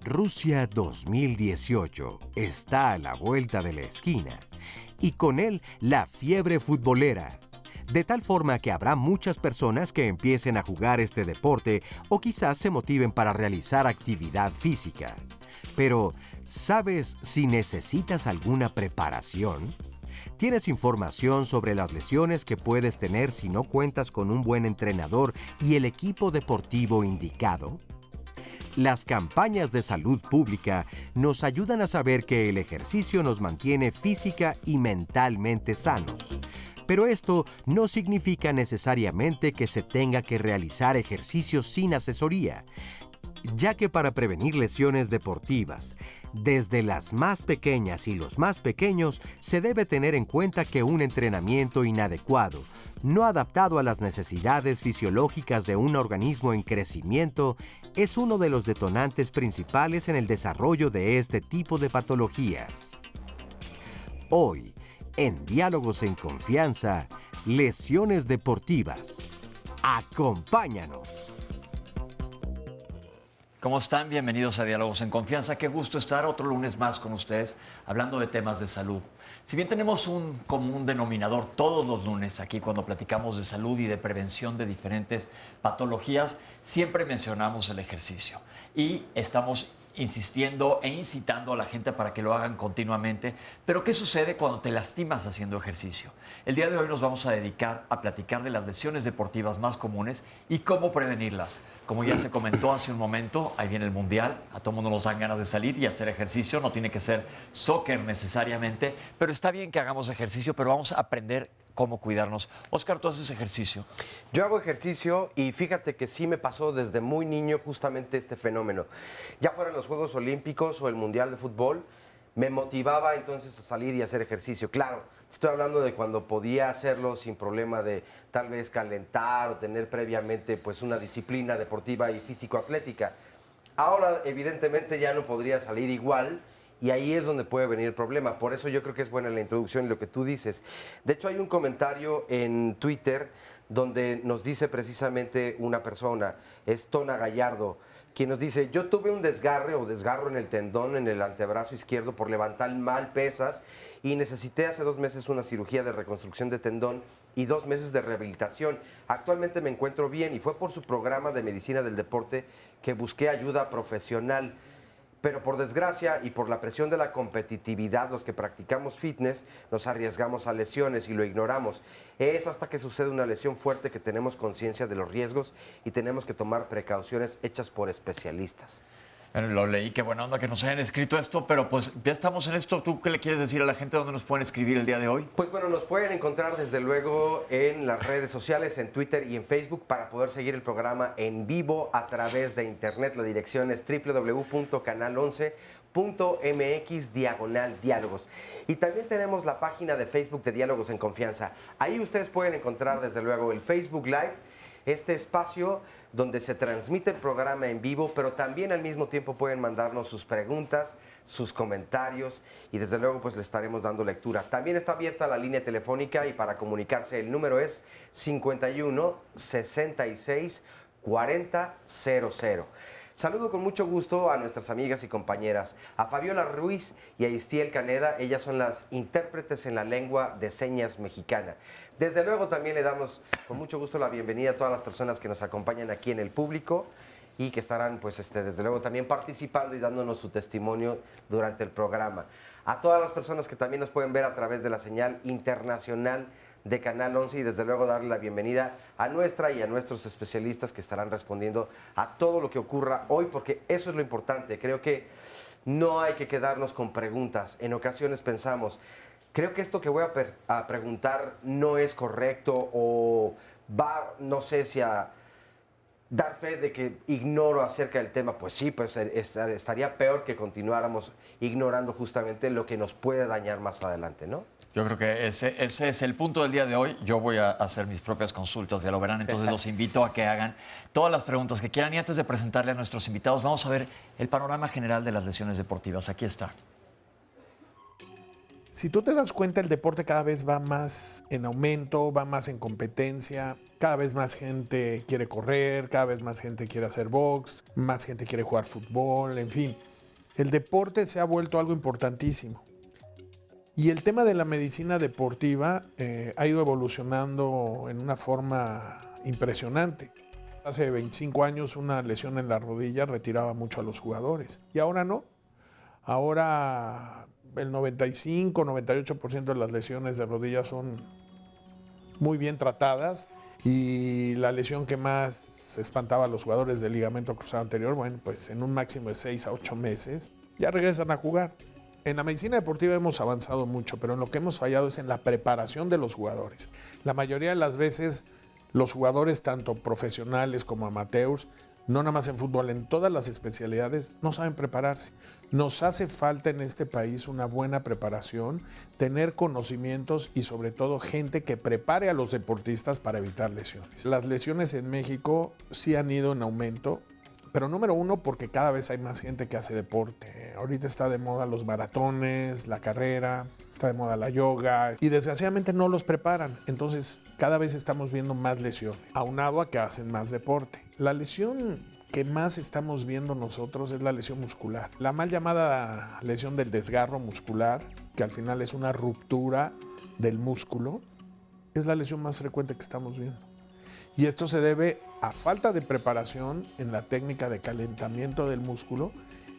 Rusia 2018 está a la vuelta de la esquina y con él la fiebre futbolera, de tal forma que habrá muchas personas que empiecen a jugar este deporte o quizás se motiven para realizar actividad física. Pero, ¿sabes si necesitas alguna preparación? ¿Tienes información sobre las lesiones que puedes tener si no cuentas con un buen entrenador y el equipo deportivo indicado? Las campañas de salud pública nos ayudan a saber que el ejercicio nos mantiene física y mentalmente sanos. Pero esto no significa necesariamente que se tenga que realizar ejercicios sin asesoría, ya que para prevenir lesiones deportivas, desde las más pequeñas y los más pequeños, se debe tener en cuenta que un entrenamiento inadecuado, no adaptado a las necesidades fisiológicas de un organismo en crecimiento, es uno de los detonantes principales en el desarrollo de este tipo de patologías. Hoy, en Diálogos en Confianza, lesiones deportivas. ¡Acompáñanos! ¿Cómo están? Bienvenidos a Diálogos en Confianza. Qué gusto estar otro lunes más con ustedes hablando de temas de salud. Si bien tenemos un común denominador todos los lunes aquí cuando platicamos de salud y de prevención de diferentes patologías, siempre mencionamos el ejercicio y estamos insistiendo e incitando a la gente para que lo hagan continuamente. Pero ¿qué sucede cuando te lastimas haciendo ejercicio? El día de hoy nos vamos a dedicar a platicar de las lesiones deportivas más comunes y cómo prevenirlas. Como ya se comentó hace un momento, ahí viene el Mundial, a todo mundo nos dan ganas de salir y hacer ejercicio, no tiene que ser soccer necesariamente, pero está bien que hagamos ejercicio, pero vamos a aprender cómo cuidarnos. Oscar, ¿tú haces ejercicio? Yo hago ejercicio y fíjate que sí me pasó desde muy niño justamente este fenómeno. Ya fueran los Juegos Olímpicos o el Mundial de Fútbol, me motivaba entonces a salir y hacer ejercicio. Claro, estoy hablando de cuando podía hacerlo sin problema de tal vez calentar o tener previamente pues una disciplina deportiva y físico-atlética. Ahora evidentemente ya no podría salir igual. Y ahí es donde puede venir el problema. Por eso yo creo que es buena la introducción y lo que tú dices. De hecho, hay un comentario en Twitter donde nos dice precisamente una persona, es Tona Gallardo, quien nos dice: yo tuve un desgarre o desgarro en el tendón, en el antebrazo izquierdo por levantar mal pesas y necesité hace 2 meses una cirugía de reconstrucción de tendón y 2 meses de rehabilitación. Actualmente me encuentro bien y fue por su programa de medicina del deporte que busqué ayuda profesional. Pero por desgracia y por la presión de la competitividad, los que practicamos fitness nos arriesgamos a lesiones y lo ignoramos. Es hasta que sucede una lesión fuerte que tenemos conciencia de los riesgos y tenemos que tomar precauciones hechas por especialistas. Bueno, lo leí, qué buena onda que nos hayan escrito esto, pero pues ya estamos en esto. ¿Tú qué le quieres decir a la gente? ¿Dónde nos pueden escribir el día de hoy? Pues bueno, nos pueden encontrar desde luego en las redes sociales, en Twitter y en Facebook, para poder seguir el programa en vivo a través de internet. La dirección es www.canal11.mx/diálogos. Y también tenemos la página de Facebook de Diálogos en Confianza. Ahí ustedes pueden encontrar desde luego el Facebook Live, este espacio donde se transmite el programa en vivo, pero también al mismo tiempo pueden mandarnos sus preguntas, sus comentarios y desde luego pues le estaremos dando lectura. También está abierta la línea telefónica y para comunicarse el número es 51 66 40 00. Saludo con mucho gusto a nuestras amigas y compañeras, a Fabiola Ruiz y a Istiel Caneda. Ellas son las intérpretes en la lengua de señas mexicana. Desde luego también le damos con mucho gusto la bienvenida a todas las personas que nos acompañan aquí en el público y que estarán pues desde luego también participando y dándonos su testimonio durante el programa. A todas las personas que también nos pueden ver a través de la señal internacional de Canal 11 y desde luego darle la bienvenida a nuestra y a nuestros especialistas que estarán respondiendo a todo lo que ocurra hoy, porque eso es lo importante. Creo que no hay que quedarnos con preguntas. En ocasiones pensamos, creo que esto que voy a preguntar no es correcto o va, no sé si a dar fe de que ignoro acerca del tema, pues sí, pues estaría peor que continuáramos ignorando justamente lo que nos puede dañar más adelante, ¿no? Yo creo que ese es el punto del día de hoy. Yo voy a hacer mis propias consultas, ya lo verán. Entonces los invito a que hagan todas las preguntas que quieran. Y antes de presentarle a nuestros invitados, vamos a ver el panorama general de las lesiones deportivas. Aquí está. Si tú te das cuenta, el deporte cada vez va más en aumento, va más en competencia. Cada vez más gente quiere correr, cada vez más gente quiere hacer box, más gente quiere jugar fútbol, en fin. El deporte se ha vuelto algo importantísimo. Y el tema de la medicina deportiva ha ido evolucionando en una forma impresionante. Hace 25 años una lesión en la rodilla retiraba mucho a los jugadores y ahora no. Ahora el 95-98% de las lesiones de rodilla son muy bien tratadas y la lesión que más espantaba a los jugadores del ligamento cruzado anterior, bueno, pues en un máximo de 6 a 8 meses ya regresan a jugar. En la medicina deportiva hemos avanzado mucho, pero en lo que hemos fallado es en la preparación de los jugadores. La mayoría de las veces los jugadores, tanto profesionales como amateurs, no nada más en fútbol, en todas las especialidades, no saben prepararse. Nos hace falta en este país una buena preparación, tener conocimientos y sobre todo gente que prepare a los deportistas para evitar lesiones. Las lesiones en México sí han ido en aumento, pero número uno porque cada vez hay más gente que hace deporte. Ahorita está de moda los maratones, la carrera, está de moda la yoga y desgraciadamente no los preparan. Entonces cada vez estamos viendo más lesiones, aunado a que hacen más deporte. La lesión que más estamos viendo nosotros es la lesión muscular. La mal llamada lesión del desgarro muscular, que al final es una ruptura del músculo, es la lesión más frecuente que estamos viendo. Y esto se debe a falta de preparación en la técnica de calentamiento del músculo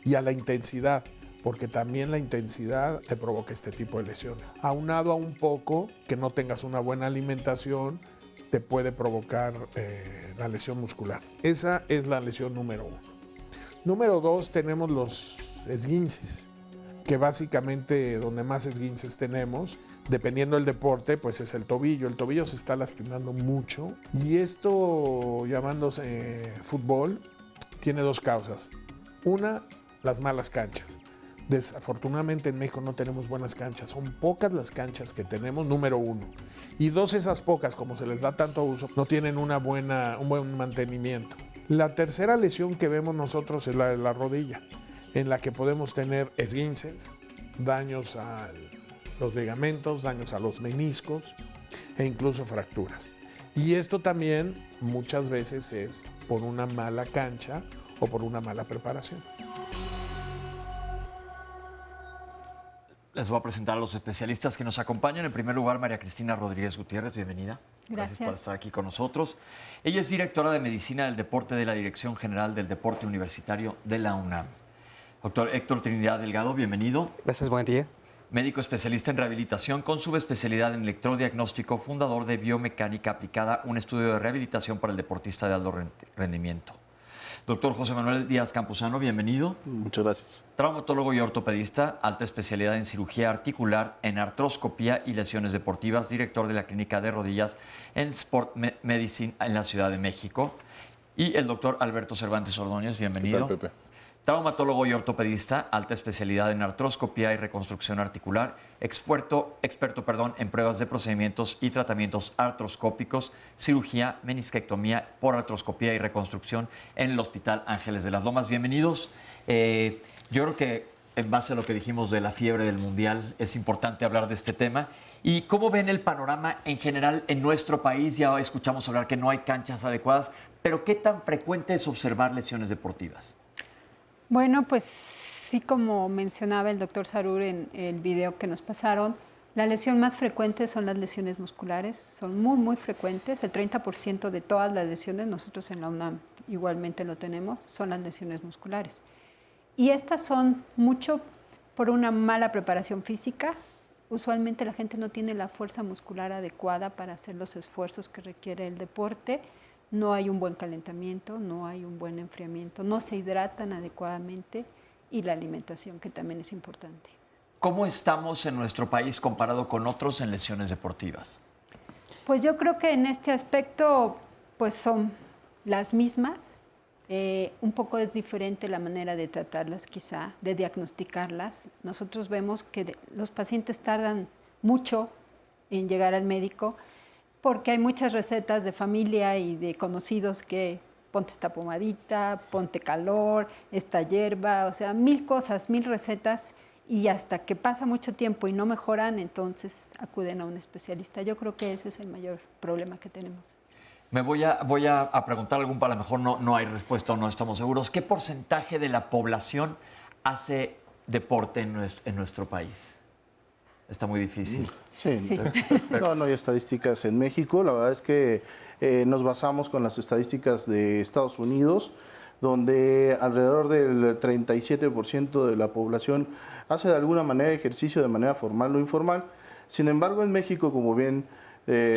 y a la intensidad, porque también la intensidad te provoca este tipo de lesiones. Aunado a un poco que no tengas una buena alimentación, te puede provocar la lesión muscular. Esa es la lesión número uno. Número dos, tenemos los esguinces, que básicamente donde más esguinces tenemos, dependiendo del deporte, pues es el tobillo. El tobillo se está lastimando mucho y esto, llamándose fútbol, tiene dos causas. Una, las malas canchas. Desafortunadamente en México no tenemos buenas canchas, son pocas las canchas que tenemos, número uno. Y dos, esas pocas, como se les da tanto uso, no tienen un buen mantenimiento. La tercera lesión que vemos nosotros es la de la rodilla, en la que podemos tener esguinces, daños a los ligamentos, daños a los meniscos e incluso fracturas. Y esto también muchas veces es por una mala cancha o por una mala preparación. Les voy a presentar a los especialistas que nos acompañan. En primer lugar, María Cristina Rodríguez Gutiérrez, bienvenida. Gracias por estar aquí con nosotros. Ella es directora de Medicina del Deporte de la Dirección General del Deporte Universitario de la UNAM. Doctor Héctor Trinidad Delgado, bienvenido. Gracias, buen día. Médico especialista en rehabilitación con subespecialidad en electrodiagnóstico, fundador de Biomecánica Aplicada, un estudio de rehabilitación para el deportista de alto rendimiento. Doctor José Manuel Díaz Campuzano, bienvenido. Muchas gracias. Traumatólogo y ortopedista, alta especialidad en cirugía articular, en artroscopía y lesiones deportivas, director de la Clínica de Rodillas en Sport Medicine en la Ciudad de México. Y el doctor Alberto Cervantes Ordóñez, bienvenido. ¿Qué tal, Pepe? Traumatólogo y ortopedista, alta especialidad en artroscopía y reconstrucción articular, experto en pruebas de procedimientos y tratamientos artroscópicos, cirugía, menisquectomía por artroscopía y reconstrucción en el Hospital Ángeles de las Lomas. Bienvenidos. Yo creo que en base a lo que dijimos de la fiebre del Mundial, es importante hablar de este tema. ¿Y cómo ven el panorama en general en nuestro país? Ya escuchamos hablar que no hay canchas adecuadas, pero ¿qué tan frecuente es observar lesiones deportivas? Bueno, pues sí, como mencionaba el doctor Sarur en el video que nos pasaron, la lesión más frecuente son las lesiones musculares, son muy frecuentes. El 30% de todas las lesiones, nosotros en la UNAM igualmente lo tenemos, son las lesiones musculares. Y estas son mucho por una mala preparación física. Usualmente la gente no tiene la fuerza muscular adecuada para hacer los esfuerzos que requiere el deporte. No hay un buen calentamiento, no hay un buen enfriamiento, no se hidratan adecuadamente y la alimentación, que también es importante. ¿Cómo estamos en nuestro país comparado con otros en lesiones deportivas? Pues yo creo que en este aspecto pues las mismas. Un poco es diferente la manera de tratarlas quizá, de diagnosticarlas. Nosotros vemos que los pacientes tardan mucho en llegar al médico porque hay muchas recetas de familia y de conocidos que ponte esta pomadita, ponte calor, esta hierba, o sea, 1000 cosas, 1000 recetas, y hasta que pasa mucho tiempo y no mejoran, entonces acuden a un especialista. Yo creo que ese es el mayor problema que tenemos. Me voy a preguntar algún, a lo mejor no hay respuesta o no estamos seguros. ¿Qué porcentaje de la población hace deporte en nuestro país? Está muy difícil. Sí. No hay estadísticas en México. La verdad es que nos basamos con las estadísticas de Estados Unidos, donde alrededor del 37% de la población hace de alguna manera ejercicio de manera formal o informal. Sin embargo, en México, como bien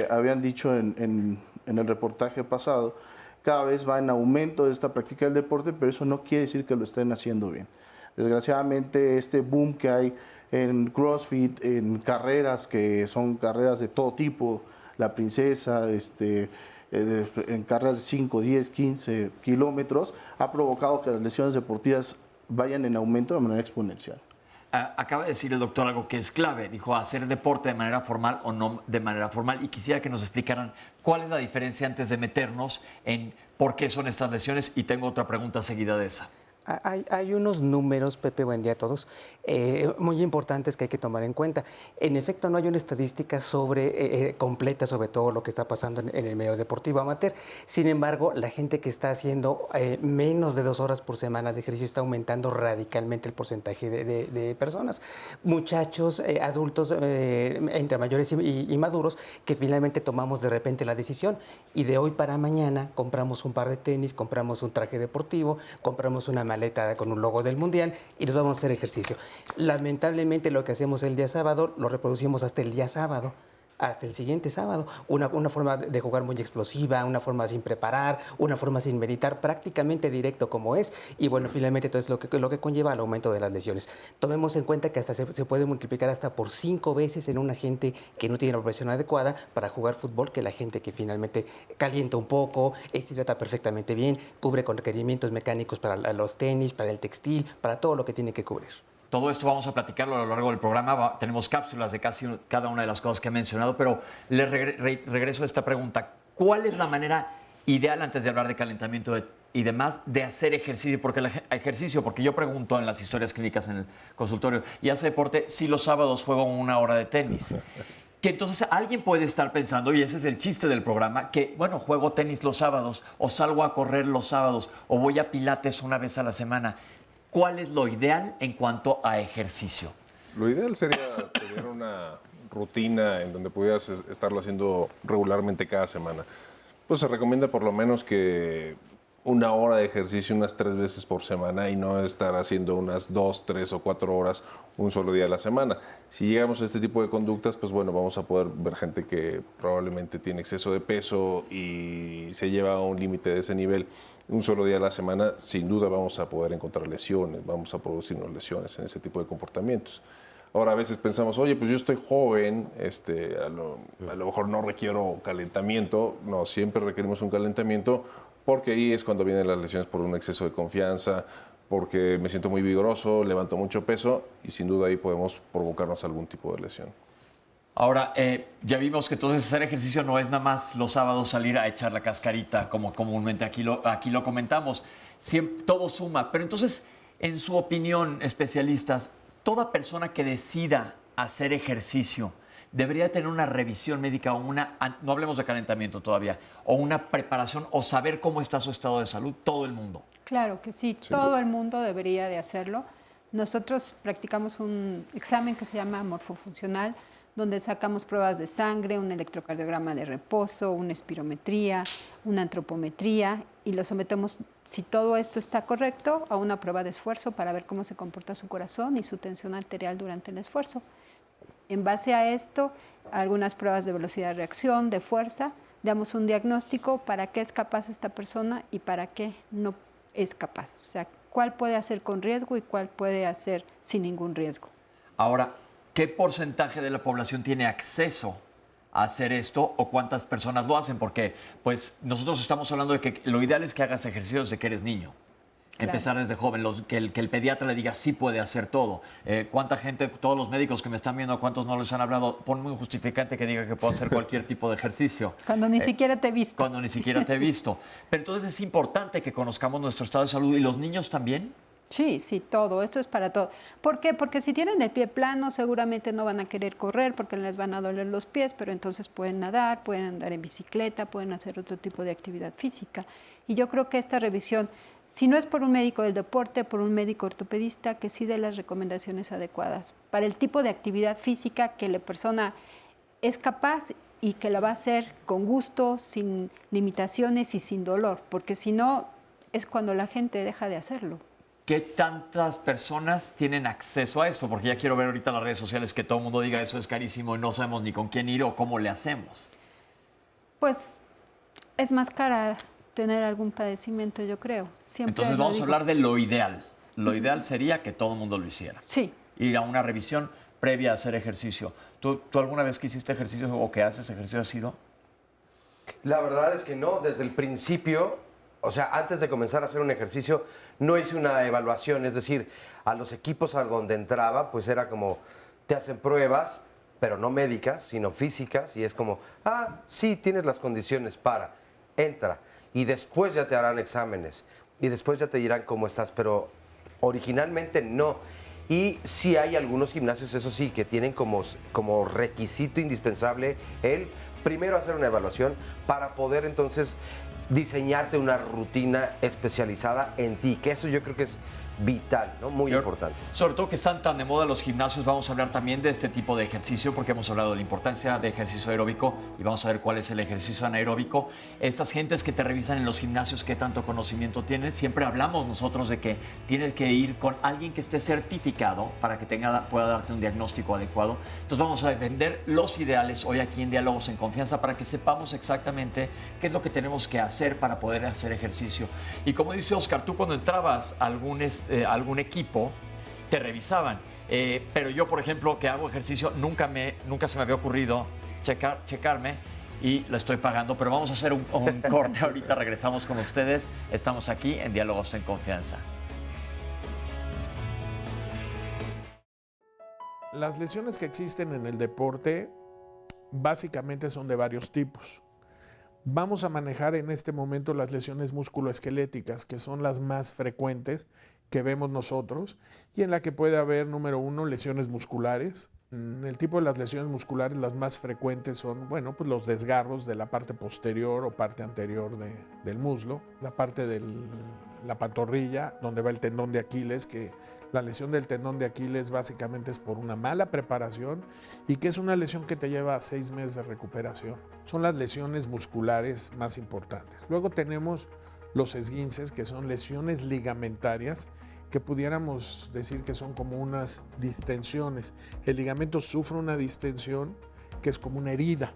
habían dicho en el reportaje pasado, cada vez va en aumento esta práctica del deporte, pero eso no quiere decir que lo estén haciendo bien. Desgraciadamente, este boom que hay en CrossFit, en carreras que son carreras de todo tipo, la princesa, en carreras de 5, 10, 15 kilómetros, ha provocado que las lesiones deportivas vayan en aumento de manera exponencial. Acaba de decir el doctor algo que es clave. Dijo hacer deporte de manera formal o no de manera formal. Y quisiera que nos explicaran cuál es la diferencia antes de meternos en por qué son estas lesiones. Y tengo otra pregunta seguida de esa. Hay unos números, Pepe, buen día a todos, muy importantes que hay que tomar en cuenta. En efecto, no hay una estadística completa sobre todo lo que está pasando en el medio deportivo amateur. Sin embargo, la gente que está haciendo menos de 2 horas por semana de ejercicio está aumentando radicalmente el porcentaje de personas. Muchachos, adultos, entre mayores y maduros, que finalmente tomamos de repente la decisión y de hoy para mañana compramos un par de tenis, compramos un traje deportivo, compramos una maleta con un logo del Mundial y nos vamos a hacer ejercicio. Lamentablemente lo que hacemos el día sábado lo reproducimos hasta el día sábado, hasta el siguiente sábado. Una forma de jugar muy explosiva, una forma sin preparar, una forma sin meditar, prácticamente directo como es. Y bueno, finalmente todo es lo que conlleva al aumento de las lesiones. Tomemos en cuenta que hasta se puede multiplicar hasta por 5 veces en una gente que no tiene la preparación adecuada para jugar fútbol, que la gente que finalmente calienta un poco, se hidrata perfectamente bien, cubre con requerimientos mecánicos para los tenis, para el textil, para todo lo que tiene que cubrir. Todo esto vamos a platicarlo a lo largo del programa. Tenemos cápsulas de casi cada una de las cosas que he mencionado, pero le regreso a esta pregunta. ¿Cuál es la manera ideal, antes de hablar de calentamiento y demás, de hacer ejercicio? Porque yo pregunto en las historias clínicas en el consultorio, y hace deporte, si los sábados juego 1 hora de tenis. Que entonces alguien puede estar pensando, y ese es el chiste del programa, que bueno, juego tenis los sábados, o salgo a correr los sábados, o voy a pilates 1 vez a la semana. ¿Cuál es lo ideal en cuanto a ejercicio? Lo ideal sería tener una rutina en donde pudieras estarlo haciendo regularmente cada semana. Pues se recomienda por lo menos que 1 hora de ejercicio unas 3 veces por semana y no estar haciendo unas 2, 3 o 4 horas un solo día a la semana. Si llegamos a este tipo de conductas, pues bueno, vamos a poder ver gente que probablemente tiene exceso de peso y se lleva a un límite de ese nivel. Un solo día a la semana, sin duda vamos a poder encontrar lesiones, vamos a producirnos lesiones en ese tipo de comportamientos. Ahora a veces pensamos, oye, pues yo estoy joven, a lo mejor no requiero calentamiento. No, siempre requerimos un calentamiento porque ahí es cuando vienen las lesiones por un exceso de confianza, porque me siento muy vigoroso, levanto mucho peso y sin duda ahí podemos provocarnos algún tipo de lesión. Ahora, ya vimos que entonces hacer ejercicio no es nada más los sábados salir a echar la cascarita, como comúnmente aquí lo comentamos. Todo suma. Pero entonces, en su opinión, especialistas, toda persona que decida hacer ejercicio debería tener una revisión médica o no hablemos de calentamiento todavía, o una preparación o saber cómo está su estado de salud, todo el mundo. Claro que sí, todo el mundo debería de hacerlo. Nosotros practicamos un examen que se llama morfofuncional, donde sacamos pruebas de sangre, un electrocardiograma de reposo, una espirometría, una antropometría y lo sometemos, si todo esto está correcto, a una prueba de esfuerzo para ver cómo se comporta su corazón y su tensión arterial durante el esfuerzo. En base a esto, algunas pruebas de velocidad de reacción, de fuerza, damos un diagnóstico para qué es capaz esta persona y para qué no es capaz. O sea, cuál puede hacer con riesgo y cuál puede hacer sin ningún riesgo. Ahora, ¿qué porcentaje de la población tiene acceso hacer esto o cuántas personas lo hacen, porque pues nosotros estamos hablando de que lo ideal es que hagas ejercicio desde que eres niño. Claro. Empezar desde joven, que el pediatra le diga sí puede hacer todo. ¿Cuánta gente, todos los médicos que me están viendo, cuántos no les han hablado? Ponme un justificante que diga que puedo hacer cualquier tipo de ejercicio. Cuando ni siquiera te he visto. Cuando ni siquiera te he visto. Pero entonces es importante que conozcamos nuestro estado de salud y los niños también. Sí, sí, todo. Esto es para todo. ¿Por qué? Porque si tienen el pie plano, seguramente no van a querer correr porque les van a doler los pies, pero entonces pueden nadar, pueden andar en bicicleta, pueden hacer otro tipo de actividad física. Y yo creo que esta revisión, si no es por un médico del deporte, por un médico ortopedista, que sí dé las recomendaciones adecuadas para el tipo de actividad física que la persona es capaz y que la va a hacer con gusto, sin limitaciones y sin dolor, porque si no, es cuando la gente deja de hacerlo. ¿Qué tantas personas tienen acceso a esto? Porque ya quiero ver ahorita en las redes sociales que todo el mundo diga eso es carísimo y no sabemos ni con quién ir o cómo le hacemos. Pues es más cara tener algún padecimiento, yo creo. Siempre Entonces lo vamos a digo. hablar de lo ideal. Lo ideal sería que todo el mundo lo hiciera. Sí. Ir a una revisión previa a hacer ejercicio. ¿Tú alguna vez que hiciste ejercicio o que haces ejercicio has ido? La verdad es que no, desde el principio, o sea, antes de comenzar a hacer un ejercicio, no hice una evaluación, es decir, a los equipos a donde entraba, pues era como, te hacen pruebas, pero no médicas, sino físicas, y es como, sí, tienes las condiciones para, entra, y después ya te harán exámenes, y después ya te dirán cómo estás, pero originalmente no. Y sí hay algunos gimnasios, eso sí, que tienen como requisito indispensable el primero hacer una evaluación para poder entonces diseñarte una rutina especializada en ti, que eso yo creo que es vital, ¿no? Muy importante. Sobre todo que están tan de moda los gimnasios, vamos a hablar también de este tipo de ejercicio, porque hemos hablado de la importancia de ejercicio aeróbico y vamos a ver cuál es el ejercicio anaeróbico. Estas gentes que te revisan en los gimnasios, qué tanto conocimiento tienes, siempre hablamos nosotros de que tienes que ir con alguien que esté certificado para que pueda darte un diagnóstico adecuado. Entonces vamos a defender los ideales hoy aquí en Diálogos en Confianza para que sepamos exactamente qué es lo que tenemos que hacer para poder hacer ejercicio. Y como dice Oscar, tú cuando entrabas a algún equipo, te revisaban. Pero yo, por ejemplo, que hago ejercicio, nunca se me había ocurrido checarme y lo estoy pagando. Pero vamos a hacer un corte. Ahorita regresamos con ustedes. Estamos aquí en Diálogos en Confianza. Las lesiones que existen en el deporte básicamente son de varios tipos. Vamos a manejar en este momento las lesiones musculoesqueléticas, que son las más frecuentes que vemos nosotros y en la que puede haber, número uno, lesiones musculares. En el tipo de las lesiones musculares, las más frecuentes son, bueno, pues los desgarros de la parte posterior o parte anterior del muslo, la parte de la pantorrilla, donde va el tendón de Aquiles, que la lesión del tendón de Aquiles básicamente es por una mala preparación y que es una lesión que te lleva a 6 meses de recuperación. Son las lesiones musculares más importantes. Luego tenemos los esguinces, que son lesiones ligamentarias, que pudiéramos decir que son como unas distensiones. El ligamento sufre una distensión que es como una herida,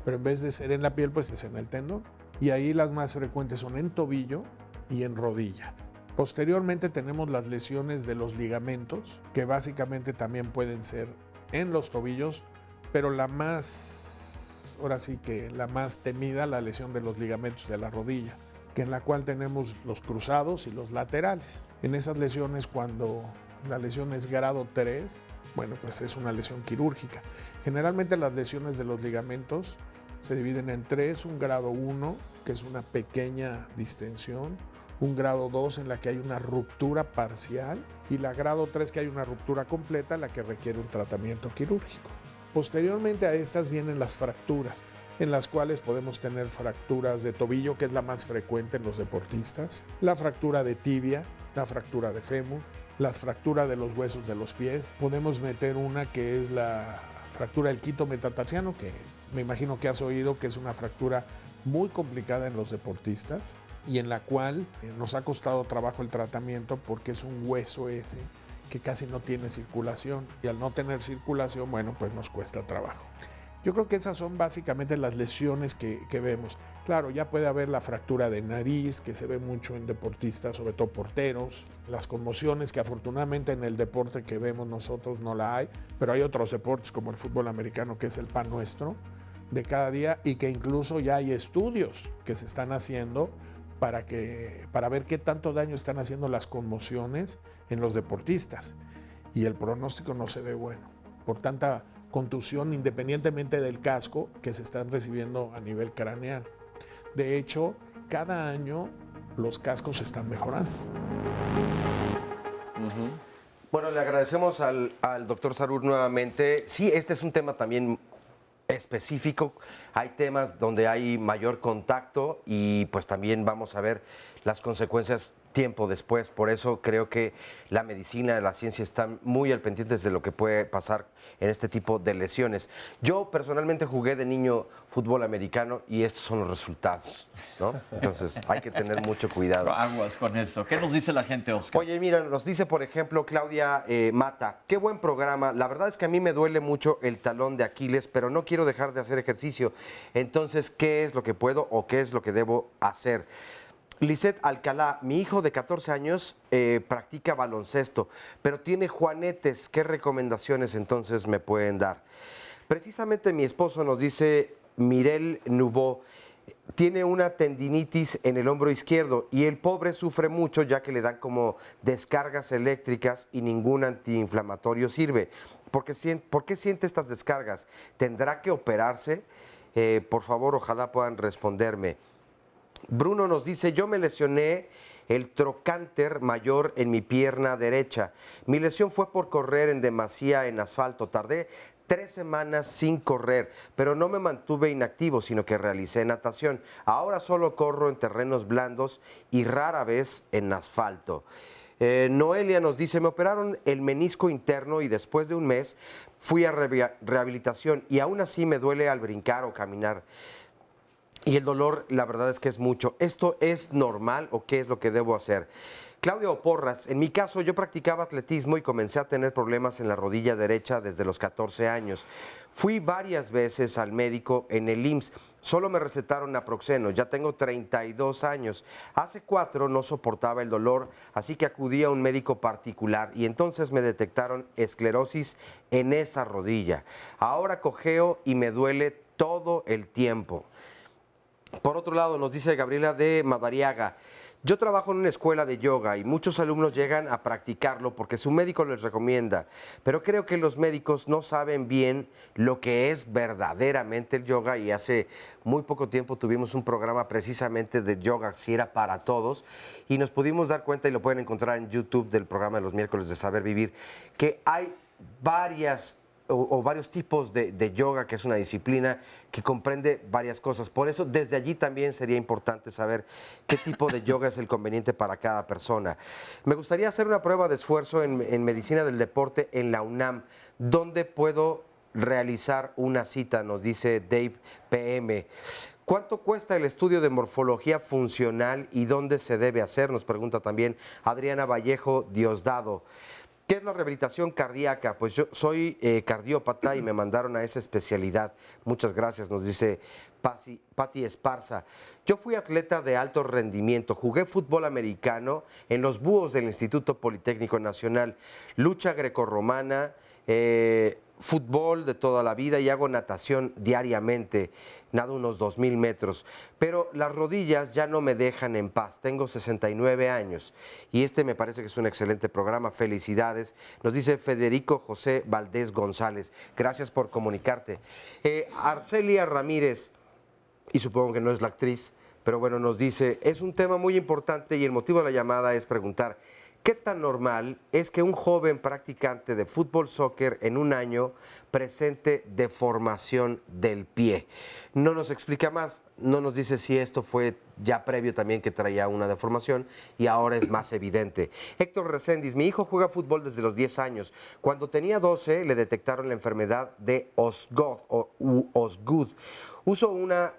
pero en vez de ser en la piel, pues es en el tendón. Y ahí las más frecuentes son en tobillo y en rodilla. Posteriormente tenemos las lesiones de los ligamentos, que básicamente también pueden ser en los tobillos, pero la más temida, la lesión de los ligamentos de la rodilla, que en la cual tenemos los cruzados y los laterales. En esas lesiones, cuando la lesión es grado 3, bueno, pues es una lesión quirúrgica. Generalmente las lesiones de los ligamentos se dividen en 3, un grado 1, que es una pequeña distensión, un grado 2 en la que hay una ruptura parcial y la grado 3 que hay una ruptura completa, la que requiere un tratamiento quirúrgico. Posteriormente a estas vienen las fracturas, en las cuales podemos tener fracturas de tobillo, que es la más frecuente en los deportistas, la fractura de tibia, la fractura de fémur, las fracturas de los huesos de los pies. Podemos meter una que es la fractura del quito metatarsiano, que me imagino que has oído que es una fractura muy complicada en los deportistas y en la cual nos ha costado trabajo el tratamiento porque es un hueso ese que casi no tiene circulación y al no tener circulación, bueno, pues nos cuesta trabajo. Yo creo que esas son básicamente las lesiones que vemos. Claro, ya puede haber la fractura de nariz, que se ve mucho en deportistas, sobre todo porteros. Las conmociones, que afortunadamente en el deporte que vemos nosotros no la hay, pero hay otros deportes como el fútbol americano, que es el pan nuestro, de cada día y que incluso ya hay estudios que se están haciendo para ver qué tanto daño están haciendo las conmociones en los deportistas. Y el pronóstico no se ve bueno por tanta contusión, independientemente del casco que se están recibiendo a nivel craneal. De hecho, cada año los cascos están mejorando. Bueno, le agradecemos al doctor Sarur nuevamente. Sí, este es un tema también específico. Hay temas donde hay mayor contacto y pues también vamos a ver las consecuencias tiempo después. Por eso creo que la medicina, la ciencia están muy al pendiente de lo que puede pasar en este tipo de lesiones. Yo personalmente jugué de niño fútbol americano y estos son los resultados, ¿no? Entonces hay que tener mucho cuidado. Aguas con eso. ¿Qué nos dice la gente, Oscar? Oye, mira, nos dice, por ejemplo, Claudia Mata, qué buen programa. La verdad es que a mí me duele mucho el talón de Aquiles, pero no quiero dejar de hacer ejercicio. Entonces, ¿qué es lo que puedo o qué es lo que debo hacer? Lisette Alcalá, mi hijo de 14 años practica baloncesto, pero tiene juanetes. ¿Qué recomendaciones entonces me pueden dar? Precisamente mi esposo nos dice, Mirel Nubó, tiene una tendinitis en el hombro izquierdo y el pobre sufre mucho ya que le dan como descargas eléctricas y ningún antiinflamatorio sirve. ¿Por qué siente estas descargas? ¿Tendrá que operarse? Por favor, ojalá puedan responderme. Bruno nos dice, yo me lesioné el trocánter mayor en mi pierna derecha. Mi lesión fue por correr en demasía en asfalto. Tardé 3 semanas sin correr, pero no me mantuve inactivo, sino que realicé natación. Ahora solo corro en terrenos blandos y rara vez en asfalto. Noelia nos dice, me operaron el menisco interno y después de un mes fui a rehabilitación y aún así me duele al brincar o caminar. Y el dolor, la verdad es que es mucho. ¿Esto es normal o qué es lo que debo hacer? Claudia Oporras, en mi caso yo practicaba atletismo y comencé a tener problemas en la rodilla derecha desde los 14 años. Fui varias veces al médico en el IMSS, solo me recetaron naproxeno, ya tengo 32 años. Hace 4 no soportaba el dolor, así que acudí a un médico particular y entonces me detectaron esclerosis en esa rodilla. Ahora cojeo y me duele todo el tiempo. Por otro lado, nos dice Gabriela de Madariaga, yo trabajo en una escuela de yoga y muchos alumnos llegan a practicarlo porque su médico les recomienda, pero creo que los médicos no saben bien lo que es verdaderamente el yoga y hace muy poco tiempo tuvimos un programa precisamente de yoga, si era para todos, y nos pudimos dar cuenta, y lo pueden encontrar en YouTube del programa de los miércoles de Saber Vivir, que hay varios tipos de yoga, que es una disciplina que comprende varias cosas. Por eso, desde allí también sería importante saber qué tipo de yoga es el conveniente para cada persona. Me gustaría hacer una prueba de esfuerzo en medicina del deporte en la UNAM. ¿Dónde puedo realizar una cita? Nos dice Dave PM. ¿Cuánto cuesta el estudio de morfología funcional y dónde se debe hacer? Nos pregunta también Adriana Vallejo Diosdado. ¿Qué es la rehabilitación cardíaca? Pues yo soy cardiópata y me mandaron a esa especialidad. Muchas gracias, nos dice Patti Esparza. Yo fui atleta de alto rendimiento, jugué fútbol americano en los Búhos del Instituto Politécnico Nacional, lucha grecorromana, fútbol de toda la vida y hago natación diariamente, nado unos 2,000 metros, pero las rodillas ya no me dejan en paz. Tengo 69 años y este me parece que es un excelente programa. Felicidades, nos dice Federico José Valdés González. Gracias por comunicarte. Arcelia Ramírez, y supongo que no es la actriz, pero bueno, nos dice, es un tema muy importante y el motivo de la llamada es preguntar, ¿qué tan normal es que un joven practicante de fútbol soccer en un año presente deformación del pie? No nos explica más, no nos dice si esto fue ya previo también que traía una deformación y ahora es más evidente. Héctor Reséndiz, mi hijo juega fútbol desde los 10 años. Cuando tenía 12 le detectaron la enfermedad de Osgood. Uso una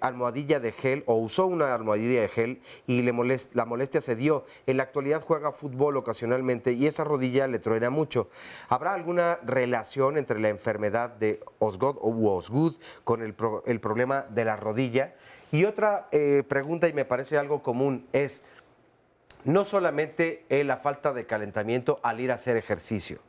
almohadilla de gel o usó una almohadilla de gel y la molestia se dio. En la actualidad juega fútbol ocasionalmente y esa rodilla le truena mucho. ¿Habrá alguna relación entre la enfermedad de Osgood con el problema de la rodilla? Y otra pregunta, y me parece algo común, es no solamente la falta de calentamiento al ir a hacer ejercicio.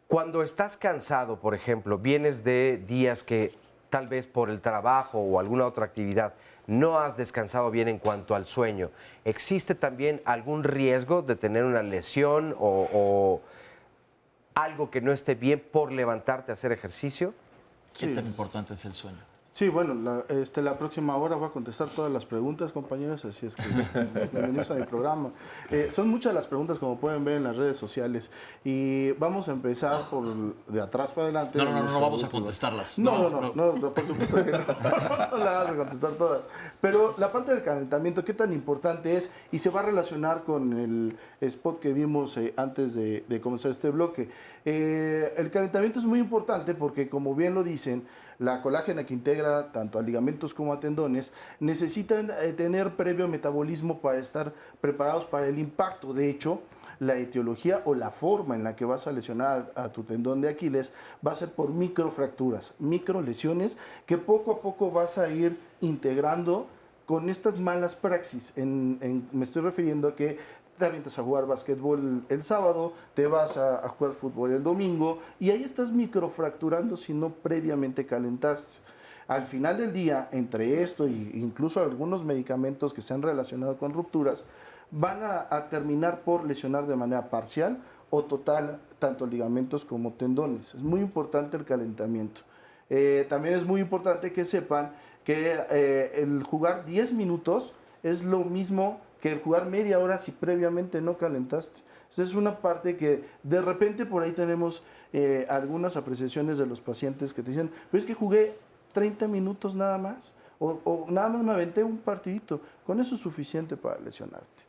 Cuando estás cansado, por ejemplo, vienes de días que tal vez por el trabajo o alguna otra actividad, no has descansado bien en cuanto al sueño, ¿existe también algún riesgo de tener una lesión o algo que no esté bien por levantarte a hacer ejercicio? ¿Qué tan importante es el sueño? Sí, bueno, la próxima hora voy a contestar todas las preguntas, compañeros, así es que bienvenidos a mi programa. Son muchas las preguntas, como pueden ver en las redes sociales, y vamos a empezar por de atrás para adelante. No vamos a contestarlas. No, por supuesto que no. No las vamos a contestar todas. Pero la parte del calentamiento, ¿qué tan importante es? Y se va a relacionar con el spot que vimos antes de comenzar este bloque. El calentamiento es muy importante porque, como bien lo dicen, la colágena que integra tanto a ligamentos como a tendones necesitan tener previo metabolismo para estar preparados para el impacto. De hecho, la etiología o la forma en la que vas a lesionar a tu tendón de Aquiles va a ser por microfracturas, microlesiones que poco a poco vas a ir integrando con estas malas praxis. Me estoy refiriendo a que te avientas a jugar básquetbol el sábado, te vas a jugar fútbol el domingo y ahí estás microfracturando si no previamente calentaste. Al final del día, entre esto e incluso algunos medicamentos que se han relacionado con rupturas, van a terminar por lesionar de manera parcial o total tanto ligamentos como tendones. Es muy importante el calentamiento. También es muy importante que sepan que el jugar 10 minutos es lo mismo que el jugar media hora si previamente no calentaste. Esa es una parte que de repente por ahí tenemos algunas apreciaciones de los pacientes que te dicen, pero es que jugué 30 minutos nada más, o nada más me aventé un partidito. Con eso es suficiente para lesionarte.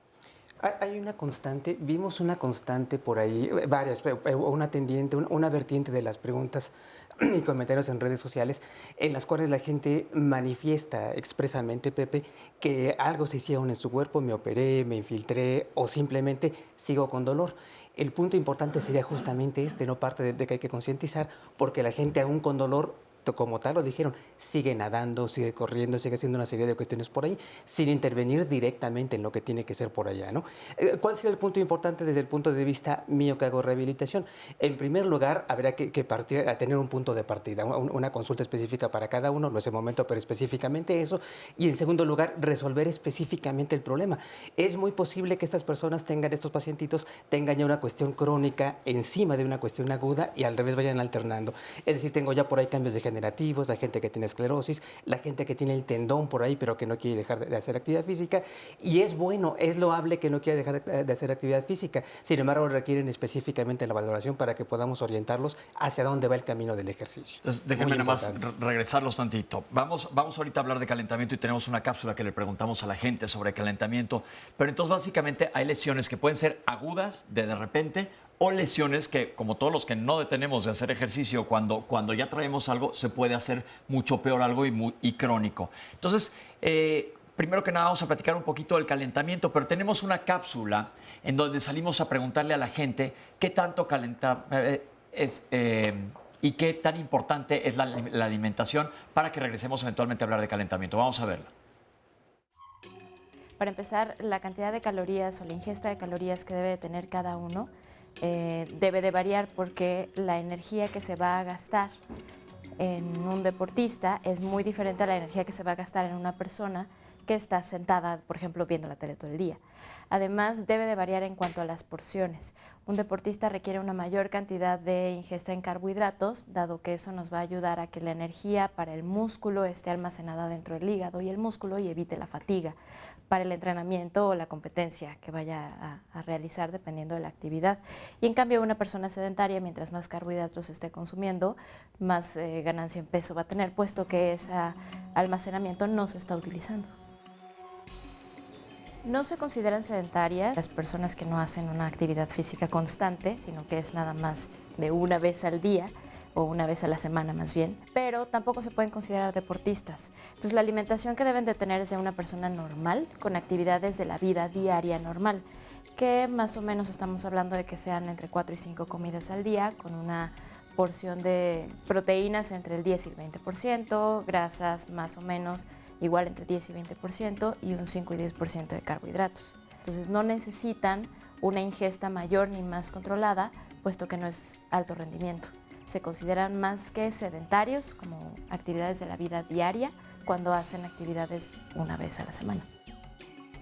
Hay una constante, vimos una constante por ahí, varias, una tendiente, una vertiente de las preguntas y comentarios en redes sociales en las cuales la gente manifiesta expresamente, Pepe, que algo se hicieron en su cuerpo, me operé, me infiltré o simplemente sigo con dolor. El punto importante sería justamente no parte de que hay que concientizar, porque la gente aún con dolor, como tal lo dijeron, sigue nadando, sigue corriendo, sigue haciendo una serie de cuestiones por ahí, sin intervenir directamente en lo que tiene que ser por allá, ¿no? ¿Cuál sería el punto importante desde el punto de vista mío que hago rehabilitación? En primer lugar, habría que partir a tener un punto de partida, una consulta específica para cada uno, no es el momento, pero específicamente eso. Y en segundo lugar, resolver específicamente el problema. Es muy posible que estas personas estos pacientitos tengan ya una cuestión crónica encima de una cuestión aguda y al revés vayan alternando. Es decir, tengo ya por ahí cambios degenerativos, la gente que tiene esclerosis, la gente que tiene el tendón por ahí pero que no quiere dejar de hacer actividad física, y es bueno, es loable que no quiera dejar de hacer actividad física, sin embargo requieren específicamente la valoración para que podamos orientarlos hacia dónde va el camino del ejercicio. Entonces, déjenme nada más regresarlos tantito. Vamos ahorita a hablar de calentamiento y tenemos una cápsula que le preguntamos a la gente sobre calentamiento, pero entonces básicamente hay lesiones que pueden ser agudas de repente o lesiones que, como todos los que no detenemos de hacer ejercicio, cuando ya traemos algo, se puede hacer mucho peor algo y crónico. Entonces, primero que nada vamos a platicar un poquito del calentamiento, pero tenemos una cápsula en donde salimos a preguntarle a la gente qué tanto calentar y qué tan importante es la alimentación para que regresemos eventualmente a hablar de calentamiento. Vamos a verla. Para empezar, la cantidad de calorías o la ingesta de calorías que debe de tener cada uno debe de variar porque la energía que se va a gastar en un deportista es muy diferente a la energía que se va a gastar en una persona que está sentada, por ejemplo, viendo la tele todo el día. Además, debe de variar en cuanto a las porciones. Un deportista requiere una mayor cantidad de ingesta en carbohidratos, dado que eso nos va a ayudar a que la energía para el músculo esté almacenada dentro del hígado y el músculo y evite la fatiga para el entrenamiento o la competencia que vaya a realizar dependiendo de la actividad. Y en cambio, una persona sedentaria, mientras más carbohidratos esté consumiendo, más ganancia en peso va a tener, puesto que ese almacenamiento no se está utilizando. No se consideran sedentarias las personas que no hacen una actividad física constante, sino que es nada más de una vez al día o una vez a la semana más bien, pero tampoco se pueden considerar deportistas. Entonces la alimentación que deben de tener es de una persona normal, con actividades de la vida diaria normal, que más o menos estamos hablando de que sean entre 4 y 5 comidas al día, con una porción de proteínas entre el 10 y el 20%, grasas más o menos igual entre 10 y 20% y un 5 y 10% de carbohidratos. Entonces no necesitan una ingesta mayor ni más controlada, puesto que no es alto rendimiento. se consideran más que sedentarios, como actividades de la vida diaria, cuando hacen actividades una vez a la semana.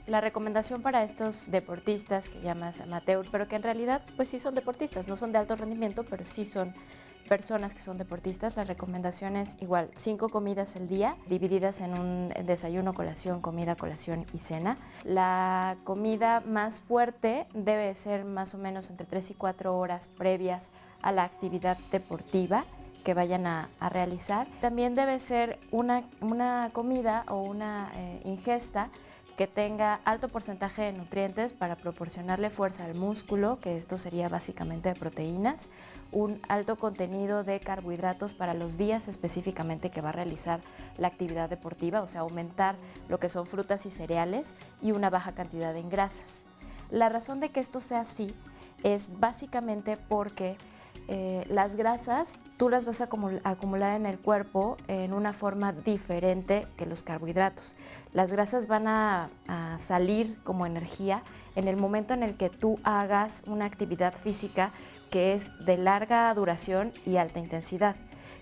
La recomendación para estos deportistas que llamas amateur, pero que en realidad pues sí son deportistas, no son de alto rendimiento, pero sí son personas que son deportistas, la recomendación es igual 5 comidas al día, divididas en un desayuno, colación, comida, colación y cena. La comida más fuerte debe ser más o menos entre 3 y 4 horas previas a la actividad deportiva que vayan a realizar. También debe ser una comida o una ingesta que tenga alto porcentaje de nutrientes para proporcionarle fuerza al músculo, que esto sería básicamente de proteínas, un alto contenido de carbohidratos para los días específicamente que va a realizar la actividad deportiva, o sea, aumentar lo que son frutas y cereales, y una baja cantidad en grasas. La razón de que esto sea así es básicamente porque las grasas tú las vas a acumular en el cuerpo en una forma diferente que los carbohidratos. Las grasas van a salir como energía en el momento en el que tú hagas una actividad física que es de larga duración y alta intensidad.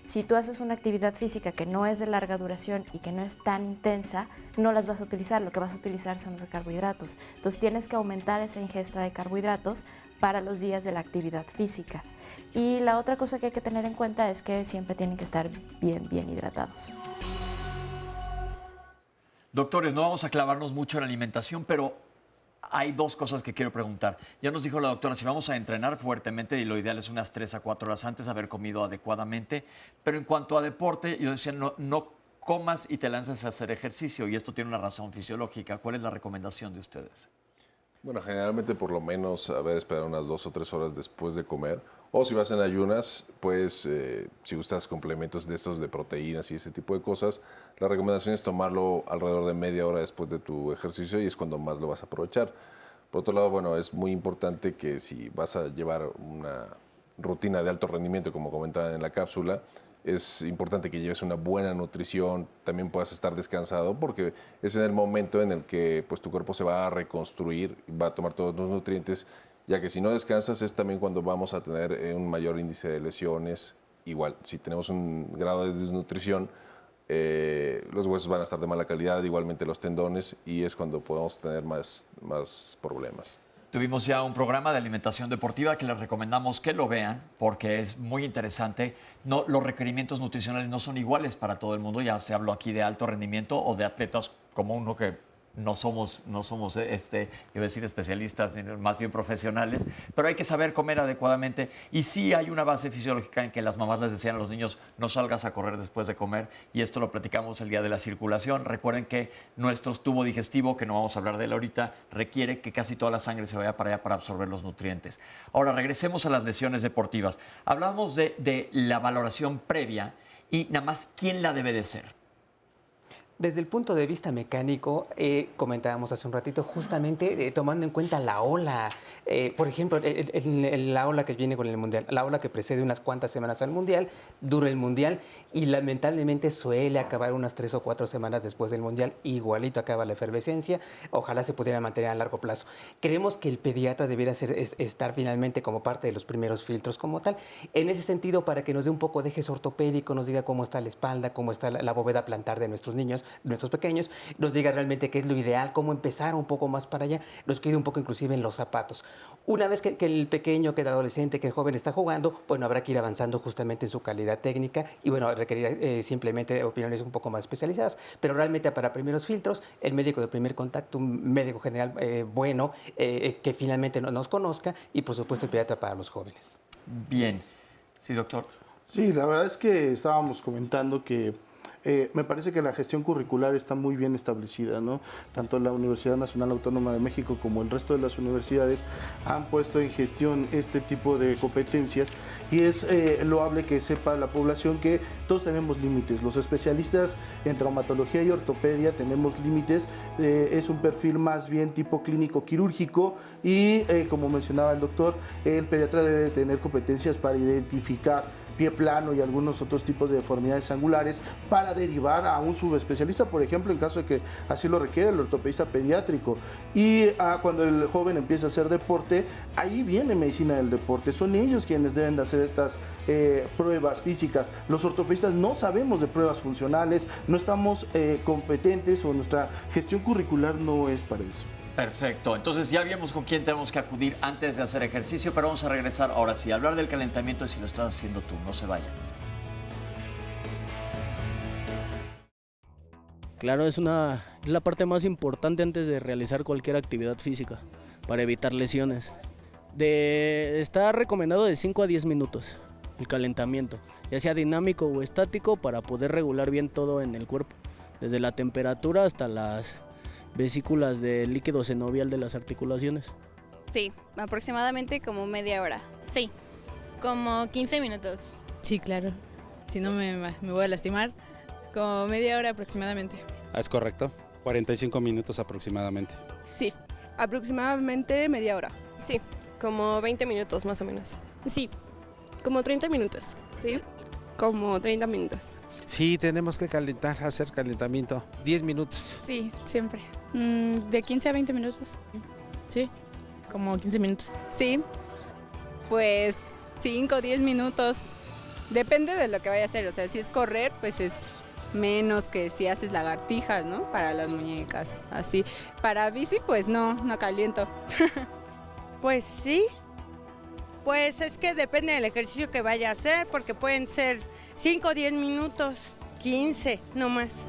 Si tú haces una actividad física que no es de larga duración y que no es tan intensa, no las vas a utilizar, lo que vas a utilizar son los carbohidratos. Entonces tienes que aumentar esa ingesta de carbohidratos para los días de la actividad física. Y la otra cosa que hay que tener en cuenta es que siempre tienen que estar bien hidratados. Doctores, no vamos a clavarnos mucho en la alimentación, pero hay dos cosas que quiero preguntar. Ya nos dijo la doctora, si vamos a entrenar fuertemente, y lo ideal es unas 3 a 4 horas antes, haber comido adecuadamente. Pero en cuanto a deporte, yo decía, no comas y te lances a hacer ejercicio, y esto tiene una razón fisiológica. ¿Cuál es la recomendación de ustedes? Bueno, generalmente por lo menos haber esperado unas 2 o 3 horas después de comer. O si vas en ayunas, pues si gustas complementos de estos de proteínas y ese tipo de cosas, la recomendación es tomarlo alrededor de media hora después de tu ejercicio y es cuando más lo vas a aprovechar. Por otro lado, bueno, es muy importante que si vas a llevar una rutina de alto rendimiento, como comentaban en la cápsula, es importante que lleves una buena nutrición, también puedas estar descansado, porque es en el momento en el que pues, tu cuerpo se va a reconstruir, va a tomar todos los nutrientes, ya que si no descansas es también cuando vamos a tener un mayor índice de lesiones. Igual, si tenemos un grado de desnutrición, los huesos van a estar de mala calidad, igualmente los tendones, y es cuando podemos tener más problemas. Tuvimos ya un programa de alimentación deportiva que les recomendamos que lo vean porque es muy interesante. Los requerimientos nutricionales no son iguales para todo el mundo. Ya se habló aquí de alto rendimiento o de atletas como uno que no somos iba a decir especialistas, más bien profesionales, pero hay que saber comer adecuadamente. Y sí hay una base fisiológica en que las mamás les decían a los niños, no salgas a correr después de comer, y esto lo platicamos el día de la circulación. Recuerden que nuestro tubo digestivo, que no vamos a hablar de él ahorita, requiere que casi toda la sangre se vaya para allá para absorber los nutrientes. Ahora, regresemos a las lesiones deportivas. Hablamos de la valoración previa y nada más, ¿quién la debe de ser? Desde el punto de vista mecánico, comentábamos hace un ratito, justamente tomando en cuenta la ola. Por ejemplo, la ola que viene con el Mundial, la ola que precede unas cuantas semanas al Mundial, dura el Mundial y lamentablemente suele acabar unas 3 o 4 semanas después del Mundial. Igualito acaba la efervescencia, ojalá se pudiera mantener a largo plazo. Creemos que el pediatra debiera estar finalmente como parte de los primeros filtros como tal. En ese sentido, para que nos dé un poco de ejes ortopédico, nos diga cómo está la espalda, cómo está la bóveda plantar de nuestros niños, nuestros pequeños, nos diga realmente qué es lo ideal, cómo empezar un poco más para allá, nos quede un poco inclusive en los zapatos. Una vez que el pequeño, que el adolescente, que el joven está jugando, bueno, habrá que ir avanzando justamente en su calidad técnica y bueno, requerirá simplemente opiniones un poco más especializadas, pero realmente para primeros filtros, el médico de primer contacto, un médico general bueno, que finalmente nos conozca y por supuesto el pediatra para los jóvenes. Bien. Sí, doctor. Sí, la verdad es que estábamos comentando que me parece que la gestión curricular está muy bien establecida, ¿no? Tanto la Universidad Nacional Autónoma de México como el resto de las universidades han puesto en gestión este tipo de competencias y es loable que sepa la población que todos tenemos límites. Los especialistas en traumatología y ortopedia tenemos límites, es un perfil más bien tipo clínico quirúrgico y como mencionaba el doctor, el pediatra debe tener competencias para identificar pie plano y algunos otros tipos de deformidades angulares, para derivar a un subespecialista, por ejemplo, en caso de que así lo requiera el ortopedista pediátrico. Y cuando el joven empieza a hacer deporte, ahí viene medicina del deporte. Son ellos quienes deben de hacer estas pruebas físicas. Los ortopedistas no sabemos de pruebas funcionales, no estamos competentes, o nuestra gestión curricular no es para eso. Perfecto, entonces ya vimos con quién tenemos que acudir antes de hacer ejercicio, pero vamos a regresar ahora sí a hablar del calentamiento y si lo estás haciendo tú, no se vayan. Claro, es la parte más importante antes de realizar cualquier actividad física, para evitar lesiones. Está recomendado de 5 a 10 minutos el calentamiento, ya sea dinámico o estático, para poder regular bien todo en el cuerpo, desde la temperatura hasta las vesículas de líquido sinovial de las articulaciones. Sí, aproximadamente como media hora. Sí, como 15 minutos. Sí, claro. Si no me voy a lastimar, como media hora aproximadamente. Es correcto, 45 minutos aproximadamente. Sí, aproximadamente media hora. Sí, como 20 minutos más o menos. Sí, como 30 minutos. Sí, como 30 minutos. Sí, tenemos que calentar, hacer calentamiento. 10 minutos. Sí, siempre. De 15 a 20 minutos. Sí, como 15 minutos. Sí, pues 5 o 10 minutos. Depende de lo que vaya a hacer. O sea, si es correr, pues es menos que si haces lagartijas, ¿no? Para las muñecas, así. Para bici, pues no caliento. Pues sí. Pues es que depende del ejercicio que vaya a hacer, porque pueden ser 5 o 10 minutos, 15, no más.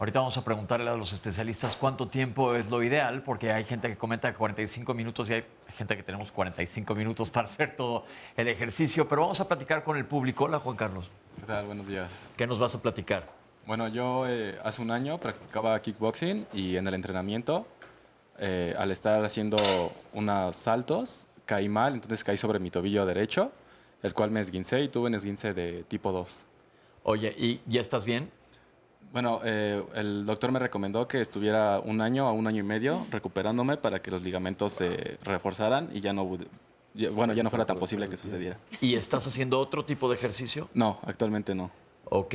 Ahorita vamos a preguntarle a los especialistas cuánto tiempo es lo ideal, porque hay gente que comenta 45 minutos y hay gente que tenemos 45 minutos para hacer todo el ejercicio, pero vamos a platicar con el público. Hola, Juan Carlos. ¿Qué tal? Buenos días. ¿Qué nos vas a platicar? Bueno, yo hace un año practicaba kickboxing y en el entrenamiento, al estar haciendo unos saltos, caí mal, entonces caí sobre mi tobillo derecho, el cual me esguincé y tuve un esguince de tipo 2. Oye, ¿y ya estás bien? Bueno, el doctor me recomendó que estuviera un año a un año y medio recuperándome para que los ligamentos se reforzaran y ya no fuera tan posible que sucediera. ¿Y estás haciendo otro tipo de ejercicio? No, actualmente no. Ok,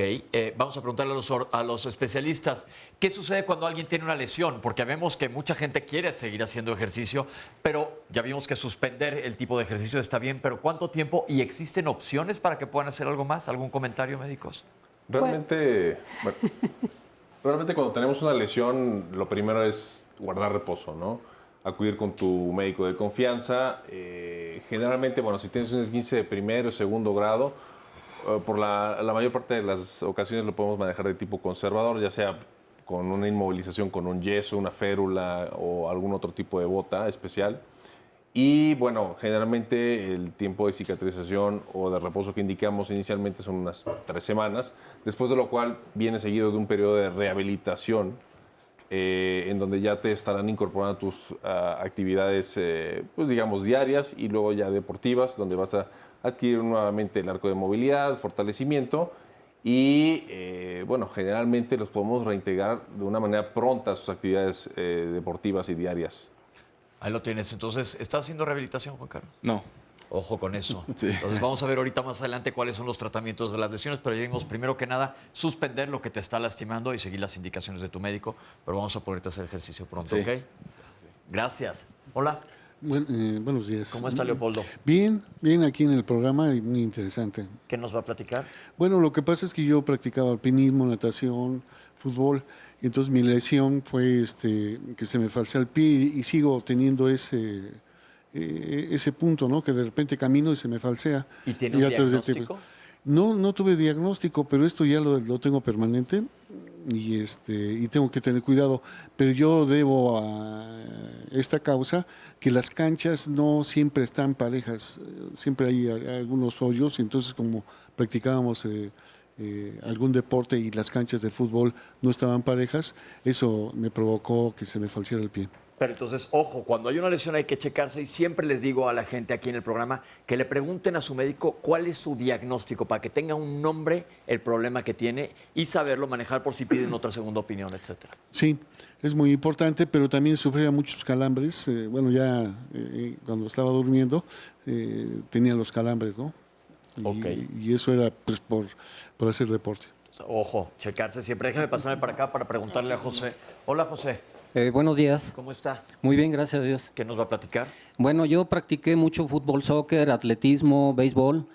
vamos a preguntarle a los especialistas, ¿qué sucede cuando alguien tiene una lesión? Porque vemos que mucha gente quiere seguir haciendo ejercicio, pero ya vimos que suspender el tipo de ejercicio está bien, pero ¿cuánto tiempo? ¿Y existen opciones para que puedan hacer algo más? ¿Algún comentario, médicos? Realmente cuando tenemos una lesión, lo primero es guardar reposo, ¿no? Acudir con tu médico de confianza. Generalmente, si tienes un esguince de primer o segundo grado, por la mayor parte de las ocasiones lo podemos manejar de tipo conservador, ya sea con una inmovilización, con un yeso, una férula o algún otro tipo de bota especial. Y generalmente el tiempo de cicatrización o de reposo que indicamos inicialmente son unas 3 semanas, después de lo cual viene seguido de un periodo de rehabilitación en donde ya te estarán incorporando tus actividades, diarias y luego ya deportivas, donde vas a adquirir nuevamente el arco de movilidad, fortalecimiento y, generalmente los podemos reintegrar de una manera pronta a sus actividades deportivas y diarias. Ahí lo tienes. Entonces, ¿estás haciendo rehabilitación, Juan Carlos? No. Ojo con eso. Sí. Entonces, vamos a ver ahorita más adelante cuáles son los tratamientos de las lesiones, pero ya vimos primero que nada suspender lo que te está lastimando y seguir las indicaciones de tu médico, pero vamos a ponerte a hacer ejercicio pronto, Sí. ¿ok? Gracias. Hola. Buenos días. ¿Cómo está, Leopoldo? Bien aquí en el programa, muy interesante. ¿Qué nos va a platicar? Bueno, lo que pasa es que yo practicaba alpinismo, natación, fútbol, y entonces mi lesión fue que se me falsea el pie y sigo teniendo ese punto, ¿no? Que de repente camino y se me falsea. ¿Y tiene un diagnóstico? No tuve diagnóstico, pero esto ya lo tengo permanente y tengo que tener cuidado. Pero yo debo a esta causa que las canchas no siempre están parejas, siempre hay algunos hoyos, entonces como practicábamos algún deporte y las canchas de fútbol no estaban parejas, eso me provocó que se me falsiera el pie. Pero entonces, ojo, cuando hay una lesión hay que checarse y siempre les digo a la gente aquí en el programa que le pregunten a su médico cuál es su diagnóstico para que tenga un nombre el problema que tiene y saberlo manejar por si piden otra segunda opinión, etcétera. Sí, es muy importante, pero también sufría muchos calambres. Cuando estaba durmiendo tenía los calambres, ¿no? Y eso era pues, por hacer deporte. Ojo, checarse siempre. Déjame pasarme para acá para preguntarle a José. Hola, José. Buenos días. ¿Cómo está? Muy bien, gracias a Dios. ¿Qué nos va a platicar? Bueno, yo practiqué mucho fútbol, soccer, atletismo, béisbol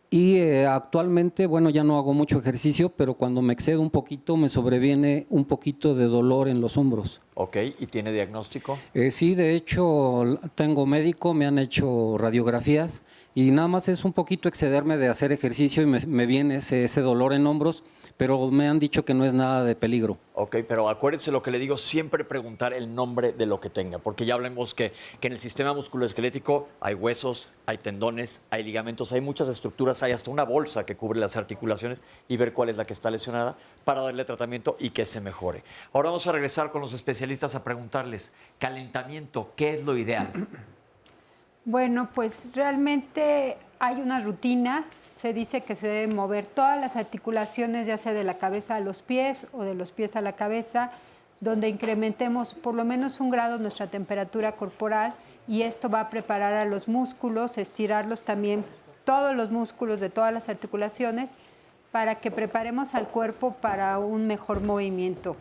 y actualmente, bueno, ya no hago mucho ejercicio, pero cuando me excedo un poquito me sobreviene un poquito de dolor en los hombros. Ok, ¿y tiene diagnóstico? Sí, de hecho, tengo médico, me han hecho radiografías y nada más es un poquito excederme de hacer ejercicio y me viene ese dolor en hombros, pero me han dicho que no es nada de peligro. Ok, pero acuérdense lo que le digo, siempre preguntar el nombre de lo que tenga, porque ya hablamos que en el sistema musculoesquelético hay huesos, hay tendones, hay ligamentos, hay muchas estructuras, hay hasta una bolsa que cubre las articulaciones y ver cuál es la que está lesionada para darle tratamiento y que se mejore. Ahora vamos a regresar con los especialistas a preguntarles, calentamiento, ¿qué es lo ideal? Bueno, pues realmente hay una rutina. Se dice que se deben mover todas las articulaciones, ya sea de la cabeza a los pies o de los pies a la cabeza, donde incrementemos por lo menos 1 grado nuestra temperatura corporal y esto va a preparar a los músculos, estirarlos también, todos los músculos de todas las articulaciones, para que preparemos al cuerpo para un mejor movimiento.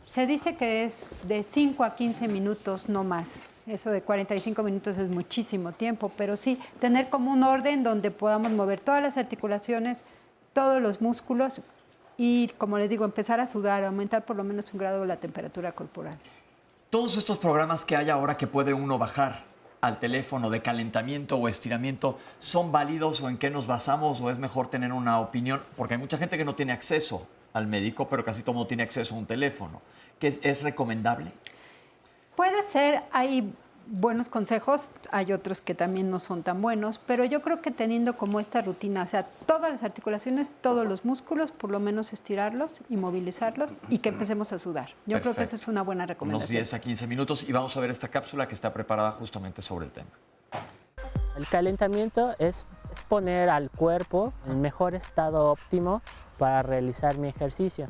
Se dice que es de 5 a 15 minutos, no más. Eso de 45 minutos es muchísimo tiempo, pero sí, tener como un orden donde podamos mover todas las articulaciones, todos los músculos y, como les digo, empezar a sudar, aumentar por lo menos 1 grado la temperatura corporal. Todos estos programas que hay ahora que puede uno bajar al teléfono de calentamiento o estiramiento, ¿son válidos o en qué nos basamos o es mejor tener una opinión? Porque hay mucha gente que no tiene acceso al médico, pero casi todo el mundo tiene acceso a un teléfono. ¿Qué es recomendable? Puede ser, hay buenos consejos, hay otros que también no son tan buenos, pero yo creo que teniendo como esta rutina, o sea, todas las articulaciones, todos los músculos, por lo menos estirarlos y movilizarlos y que empecemos a sudar. Yo Perfecto. creo que esa es una buena recomendación. Unos 10 a 15 minutos y vamos a ver esta cápsula que está preparada justamente sobre el tema. El calentamiento es poner al cuerpo en mejor estado óptimo para realizar mi ejercicio.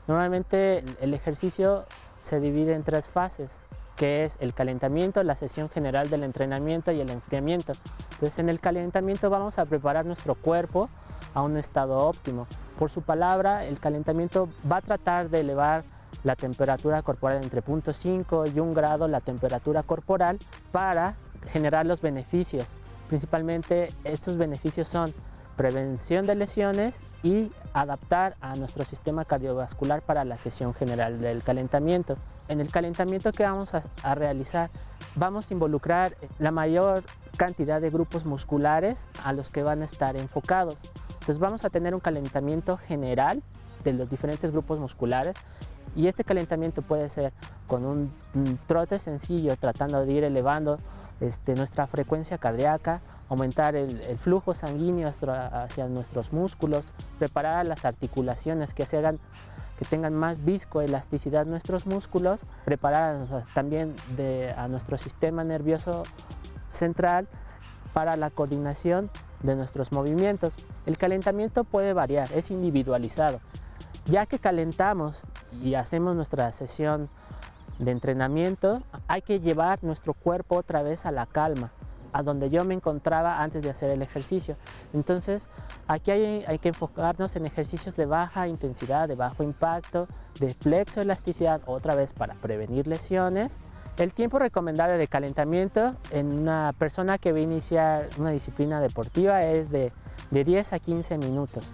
Normalmente el ejercicio se divide en 3 fases, que es el calentamiento, la sesión general del entrenamiento y el enfriamiento. Entonces, en el calentamiento vamos a preparar nuestro cuerpo a un estado óptimo. Por su palabra, el calentamiento va a tratar de elevar la temperatura corporal entre 0.5 y 1 grado, la temperatura corporal, para generar los beneficios. Principalmente, estos beneficios son prevención de lesiones y adaptar a nuestro sistema cardiovascular para la sesión general del calentamiento. En el calentamiento que vamos a realizar, vamos a involucrar la mayor cantidad de grupos musculares a los que van a estar enfocados. Entonces vamos a tener un calentamiento general de los diferentes grupos musculares y este calentamiento puede ser con un trote sencillo, tratando de ir elevando nuestra frecuencia cardíaca, aumentar el flujo sanguíneo hacia nuestros músculos, preparar las articulaciones que tengan más viscoelasticidad nuestros músculos, preparar también a nuestro sistema nervioso central para la coordinación de nuestros movimientos. El calentamiento puede variar, es individualizado. Ya que calentamos y hacemos nuestra sesión de entrenamiento, hay que llevar nuestro cuerpo otra vez a la calma, a donde yo me encontraba antes de hacer el ejercicio. Entonces, aquí hay que enfocarnos en ejercicios de baja intensidad, de bajo impacto, de flexoelasticidad, otra vez para prevenir lesiones. El tiempo recomendable de calentamiento en una persona que va a iniciar una disciplina deportiva es de 10 a 15 minutos.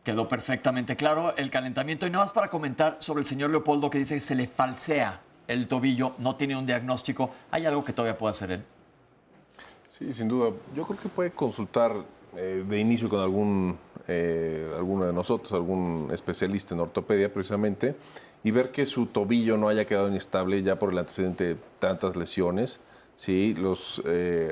Quedó perfectamente claro el calentamiento. Y nada más para comentar sobre el señor Leopoldo que dice que se le falsea el tobillo, no tiene un diagnóstico. ¿Hay algo que todavía pueda hacer él? Sí, sin duda. Yo creo que puede consultar de inicio con alguno de nosotros, algún especialista en ortopedia precisamente, y ver que su tobillo no haya quedado inestable ya por el antecedente de tantas lesiones. Sí,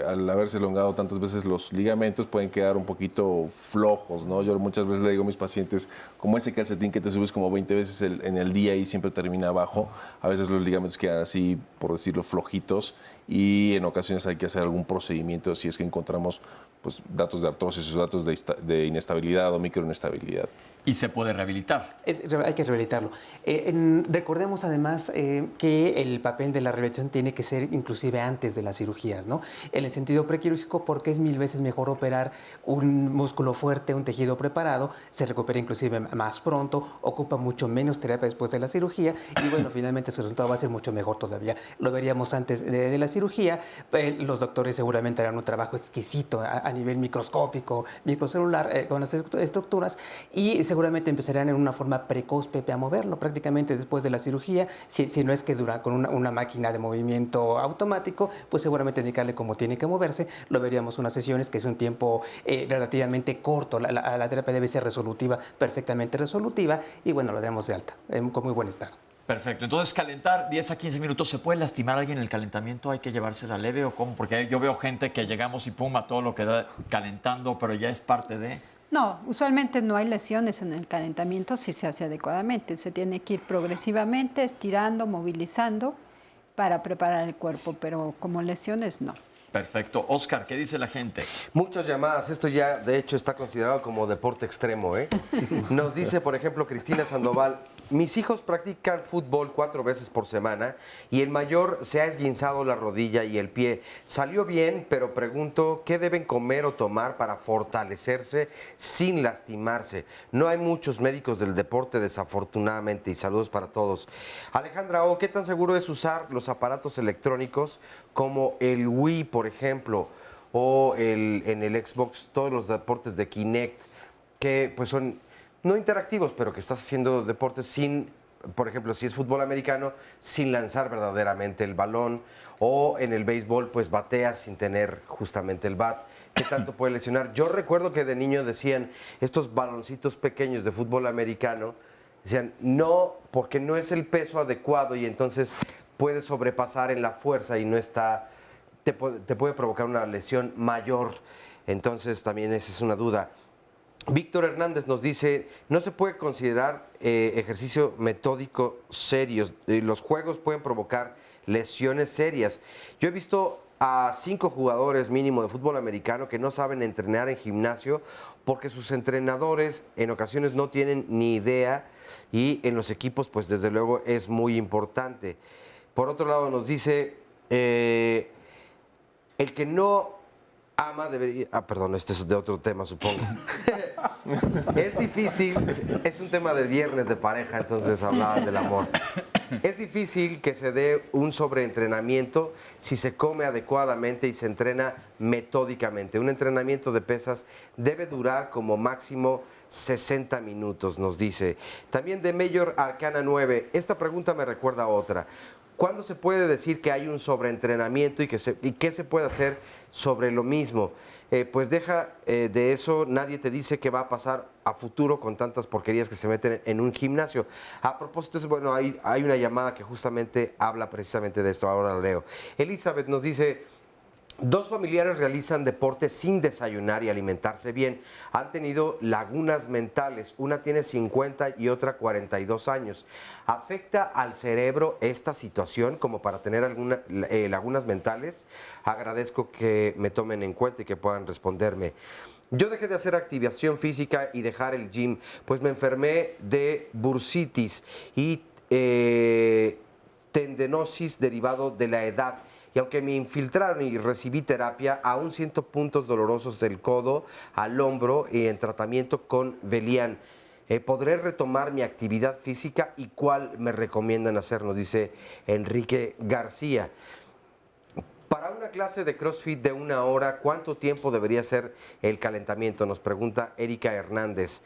al haberse elongado tantas veces los ligamentos pueden quedar un poquito flojos, ¿no? Yo muchas veces le digo a mis pacientes, como ese calcetín que te subes como 20 veces en el día y siempre termina abajo, a veces los ligamentos quedan así, por decirlo, flojitos, y en ocasiones hay que hacer algún procedimiento si es que encontramos pues, datos de artrosis o datos de inestabilidad o microinestabilidad. Y se puede rehabilitar. Hay que rehabilitarlo. Recordemos además que el papel de la rehabilitación tiene que ser inclusive antes de las cirugías, ¿no? En el sentido prequirúrgico, porque es 1000 veces mejor operar un músculo fuerte, un tejido preparado, se recupera inclusive más pronto, ocupa mucho menos terapia después de la cirugía y bueno, finalmente su resultado va a ser mucho mejor todavía. Lo veríamos antes de la cirugía. Los doctores seguramente harán un trabajo exquisito a nivel microscópico, microcelular, con las estructuras y seguramente empezarán en una forma precoz, Pepe, a moverlo prácticamente después de la cirugía. Si no es que con una máquina de movimiento automático, pues seguramente indicarle cómo tiene que moverse. Lo veríamos unas sesiones que es un tiempo relativamente corto. La terapia debe ser resolutiva, perfectamente resolutiva, y bueno, lo damos de alta, con muy buen estado. Perfecto. Entonces, calentar 10 a 15 minutos. ¿Se puede lastimar a alguien en el calentamiento? ¿Hay que llevársela leve o cómo? Porque yo veo gente que llegamos y pum, a todo lo que da calentando, pero ya es parte de... No, usualmente no hay lesiones en el calentamiento si se hace adecuadamente. Se tiene que ir progresivamente, estirando, movilizando para preparar el cuerpo, pero como lesiones no. Perfecto. Oscar, ¿qué dice la gente? Muchas llamadas. Esto ya, de hecho, está considerado como deporte extremo, ¿eh? Nos dice, por ejemplo, Cristina Sandoval, mis hijos practican fútbol 4 veces por semana y el mayor se ha esguinzado la rodilla y el pie. Salió bien, pero pregunto, ¿qué deben comer o tomar para fortalecerse sin lastimarse? No hay muchos médicos del deporte, desafortunadamente, y saludos para todos. Alejandra O, ¿qué tan seguro es usar los aparatos electrónicos como el Wii, por ejemplo, o en el Xbox, todos los deportes de Kinect, que pues son no interactivos, pero que estás haciendo deportes sin, por ejemplo, si es fútbol americano, sin lanzar verdaderamente el balón, o en el béisbol, pues bateas sin tener justamente el bat? ¿Qué tanto puede lesionar? Yo recuerdo que de niño decían, estos baloncitos pequeños de fútbol americano, decían, no, porque no es el peso adecuado y entonces puede sobrepasar en la fuerza y no está, te puede provocar una lesión mayor. Entonces también esa es una duda. Víctor Hernández nos dice, no se puede considerar ejercicio metódico serio. Los juegos pueden provocar lesiones serias. Yo he visto a 5 jugadores mínimo de fútbol americano que no saben entrenar en gimnasio porque sus entrenadores en ocasiones no tienen ni idea y en los equipos pues desde luego es muy importante. Por otro lado nos dice, el que no ama debería... perdón, este es de otro tema, supongo. Es difícil, es un tema del viernes de pareja, entonces hablaba del amor. Es difícil que se dé un sobreentrenamiento si se come adecuadamente y se entrena metódicamente. Un entrenamiento de pesas debe durar como máximo 60 minutos, nos dice. También de Mayor Arcana 9, esta pregunta me recuerda a otra. ¿Cuándo se puede decir que hay un sobreentrenamiento y qué se puede hacer sobre lo mismo? Pues deja de eso, nadie te dice qué va a pasar a futuro con tantas porquerías que se meten en un gimnasio. A propósito, bueno, hay una llamada que justamente habla precisamente de esto, ahora la leo. Elizabeth nos dice, 2 familiares realizan deporte sin desayunar y alimentarse bien. Han tenido lagunas mentales. Una tiene 50 y otra 42 años. ¿Afecta al cerebro esta situación como para tener algunas lagunas mentales? Agradezco que me tomen en cuenta y que puedan responderme. Yo dejé de hacer activación física y dejar el gym, pues me enfermé de bursitis y tendinosis derivado de la edad. Y aunque me infiltraron y recibí terapia, aún siento puntos dolorosos del codo al hombro y en tratamiento con Velian. ¿Podré retomar mi actividad física y cuál me recomiendan hacer? Nos dice Enrique García. Para una clase de CrossFit de 1 hora, ¿cuánto tiempo debería ser el calentamiento? Nos pregunta Erika Hernández.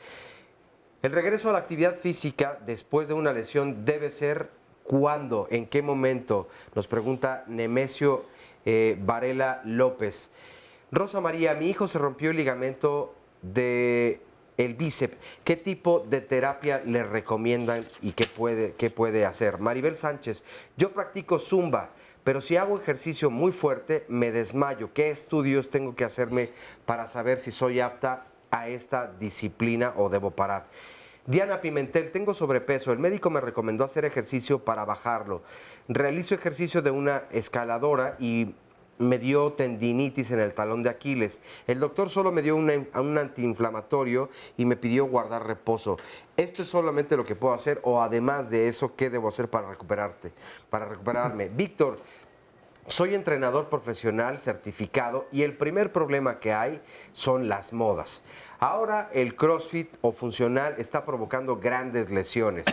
El regreso a la actividad física después de una lesión debe ser ¿cuándo? ¿En qué momento? Nos pregunta Nemesio Varela López. Rosa María, mi hijo se rompió el ligamento del bíceps. ¿Qué tipo de terapia le recomiendan y qué puede hacer? Maribel Sánchez, yo practico Zumba, pero si hago ejercicio muy fuerte me desmayo. ¿Qué estudios tengo que hacerme para saber si soy apta a esta disciplina o debo parar? Diana Pimentel, tengo sobrepeso. El médico me recomendó hacer ejercicio para bajarlo. Realizo ejercicio de una escaladora y me dio tendinitis en el talón de Aquiles. El doctor solo me dio un antiinflamatorio y me pidió guardar reposo. ¿Esto es solamente lo que puedo hacer o además de eso, qué debo hacer para recuperarme? Víctor, soy entrenador profesional certificado y el primer problema que hay son las modas. Ahora el CrossFit o funcional está provocando grandes lesiones.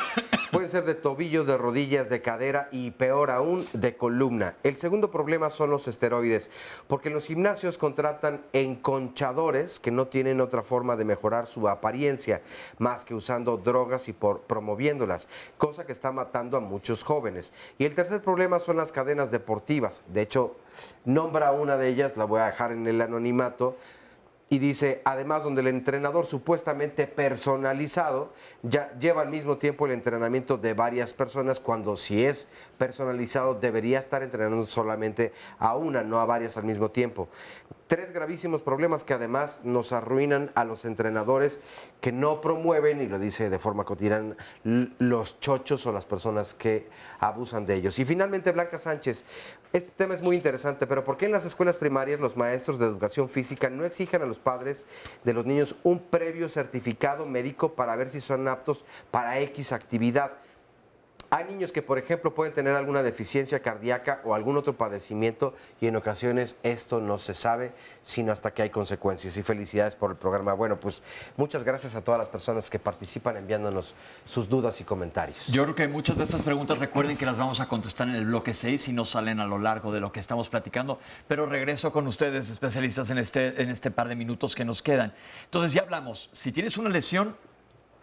Pueden ser de tobillo, de rodillas, de cadera y peor aún, de columna. El segundo problema son los esteroides, porque en los gimnasios contratan enconchadores que no tienen otra forma de mejorar su apariencia, más que usando drogas y promoviéndolas, cosa que está matando a muchos jóvenes. Y el tercer problema son las cadenas deportivas. De hecho, nombra una de ellas, la voy a dejar en el anonimato, y dice, además, donde el entrenador supuestamente personalizado ya lleva al mismo tiempo el entrenamiento de varias personas, cuando si es personalizado debería estar entrenando solamente a una, no a varias al mismo tiempo. 3 gravísimos problemas que además nos arruinan a los entrenadores que no promueven, y lo dice de forma cotidiana, los chochos o las personas que abusan de ellos. Y finalmente, Blanca Sánchez, este tema es muy interesante, pero ¿por qué en las escuelas primarias los maestros de educación física no exigen a los padres de los niños un previo certificado médico para ver si son aptos para X actividad? Hay niños que, por ejemplo, pueden tener alguna deficiencia cardíaca o algún otro padecimiento y en ocasiones esto no se sabe sino hasta que hay consecuencias. Y felicidades por el programa. Bueno, pues muchas gracias a todas las personas que participan enviándonos sus dudas y comentarios. Yo creo que muchas de estas preguntas, recuerden que las vamos a contestar en el bloque 6 y no salen a lo largo de lo que estamos platicando, pero regreso con ustedes, especialistas, en este par de minutos que nos quedan. Entonces ya hablamos, si tienes una lesión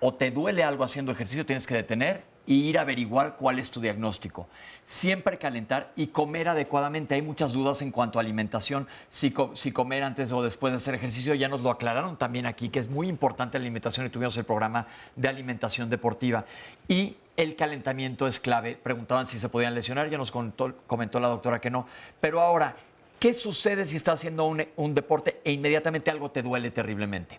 o te duele algo haciendo ejercicio, tienes que detener y ir a averiguar cuál es tu diagnóstico. Siempre calentar y comer adecuadamente. Hay muchas dudas en cuanto a alimentación, si comer antes o después de hacer ejercicio. Ya nos lo aclararon también aquí, que es muy importante la alimentación, y tuvimos el programa de alimentación deportiva. Y el calentamiento es clave. Preguntaban si se podían lesionar, ya nos comentó la doctora que no. Pero ahora, ¿qué sucede si estás haciendo un deporte e inmediatamente algo te duele terriblemente?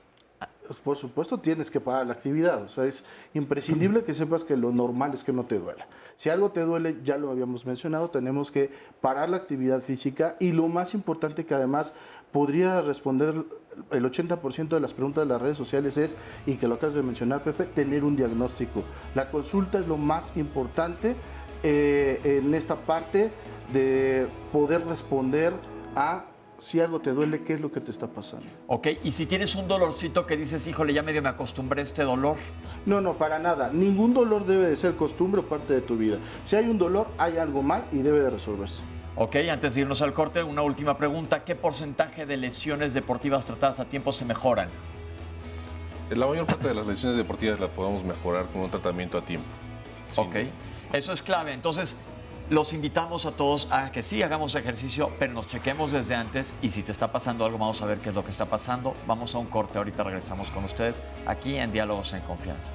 Por supuesto tienes que parar la actividad, o sea, es imprescindible que sepas que lo normal es que no te duela. Si algo te duele, ya lo habíamos mencionado, tenemos que parar la actividad física y lo más importante que además podría responder el 80% de las preguntas de las redes sociales es, y que lo acabas de mencionar, Pepe, tener un diagnóstico. La consulta es lo más importante en esta parte de poder responder a si algo te duele, ¿qué es lo que te está pasando? Ok, y si tienes un dolorcito que dices, híjole, ya medio me acostumbré a este dolor. No, para nada. Ningún dolor debe de ser costumbre o parte de tu vida. Si hay un dolor, hay algo mal y debe de resolverse. Ok, antes de irnos al corte, una última pregunta. ¿Qué porcentaje de lesiones deportivas tratadas a tiempo se mejoran? La mayor parte de las lesiones deportivas las podemos mejorar con un tratamiento a tiempo. Ok, eso es clave. Entonces, los invitamos a todos a que sí hagamos ejercicio, pero nos chequemos desde antes, y si te está pasando algo, vamos a ver qué es lo que está pasando. Vamos a un corte, ahorita regresamos con ustedes aquí en Diálogos en Confianza.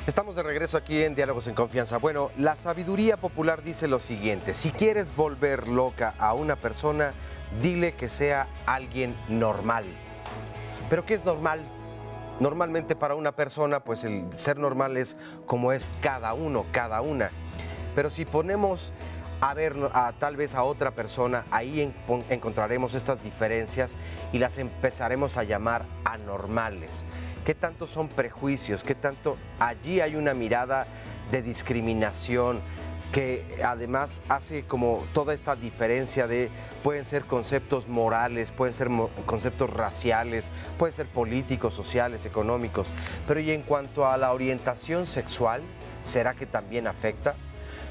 Estamos de regreso aquí en Diálogos en Confianza. Bueno, la sabiduría popular dice lo siguiente: si quieres volver loca a una persona, dile que sea alguien normal. ¿Pero qué es normal? Normalmente para una persona, pues el ser normal es como es cada uno, cada una. Pero si ponemos a ver tal vez a otra persona, ahí encontraremos estas diferencias y las empezaremos a llamar anormales. ¿Qué tanto son prejuicios? ¿Qué tanto allí hay una mirada de discriminación que además hace como toda esta diferencia de, pueden ser conceptos morales, pueden ser conceptos raciales, pueden ser políticos, sociales, económicos, pero y en cuanto a la orientación sexual, ¿será que también afecta?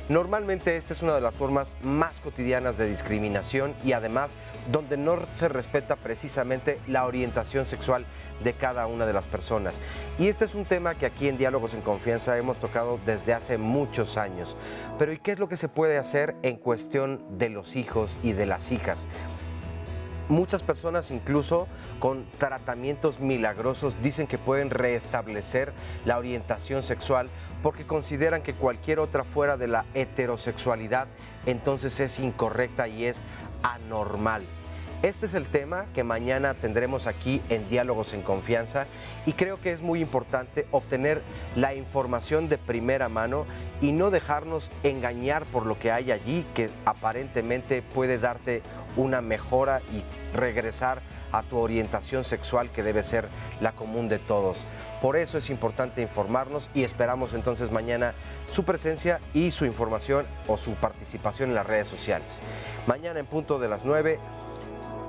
Normalmente esta es una de las formas más cotidianas de discriminación y además donde no se respeta precisamente la orientación sexual de cada una de las personas. Y este es un tema que aquí en Diálogos en Confianza hemos tocado desde hace muchos años. Pero ¿y qué es lo que se puede hacer en cuestión de los hijos y de las hijas? Muchas personas, incluso con tratamientos milagrosos, dicen que pueden restablecer la orientación sexual porque consideran que cualquier otra fuera de la heterosexualidad entonces es incorrecta y es anormal. Este es el tema que mañana tendremos aquí en Diálogos en Confianza y creo que es muy importante obtener la información de primera mano y no dejarnos engañar por lo que hay allí, que aparentemente puede darte una mejora y regresar a tu orientación sexual, que debe ser la común de todos. Por eso es importante informarnos y esperamos entonces mañana su presencia y su información o su participación en las redes sociales. Mañana en punto de las 9,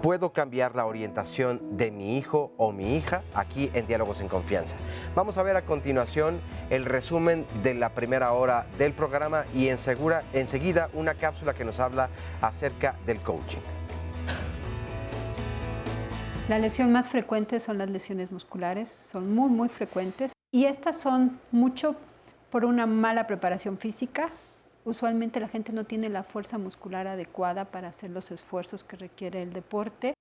¿puedo cambiar la orientación de mi hijo o mi hija? Aquí en Diálogos en Confianza. Vamos a ver a continuación el resumen de la primera hora del programa y enseguida una cápsula que nos habla acerca del coaching. La lesión más frecuente son las lesiones musculares, son muy frecuentes y estas son mucho por una mala preparación física. Usualmente la gente no tiene la fuerza muscular adecuada para hacer los esfuerzos que requiere el deporte,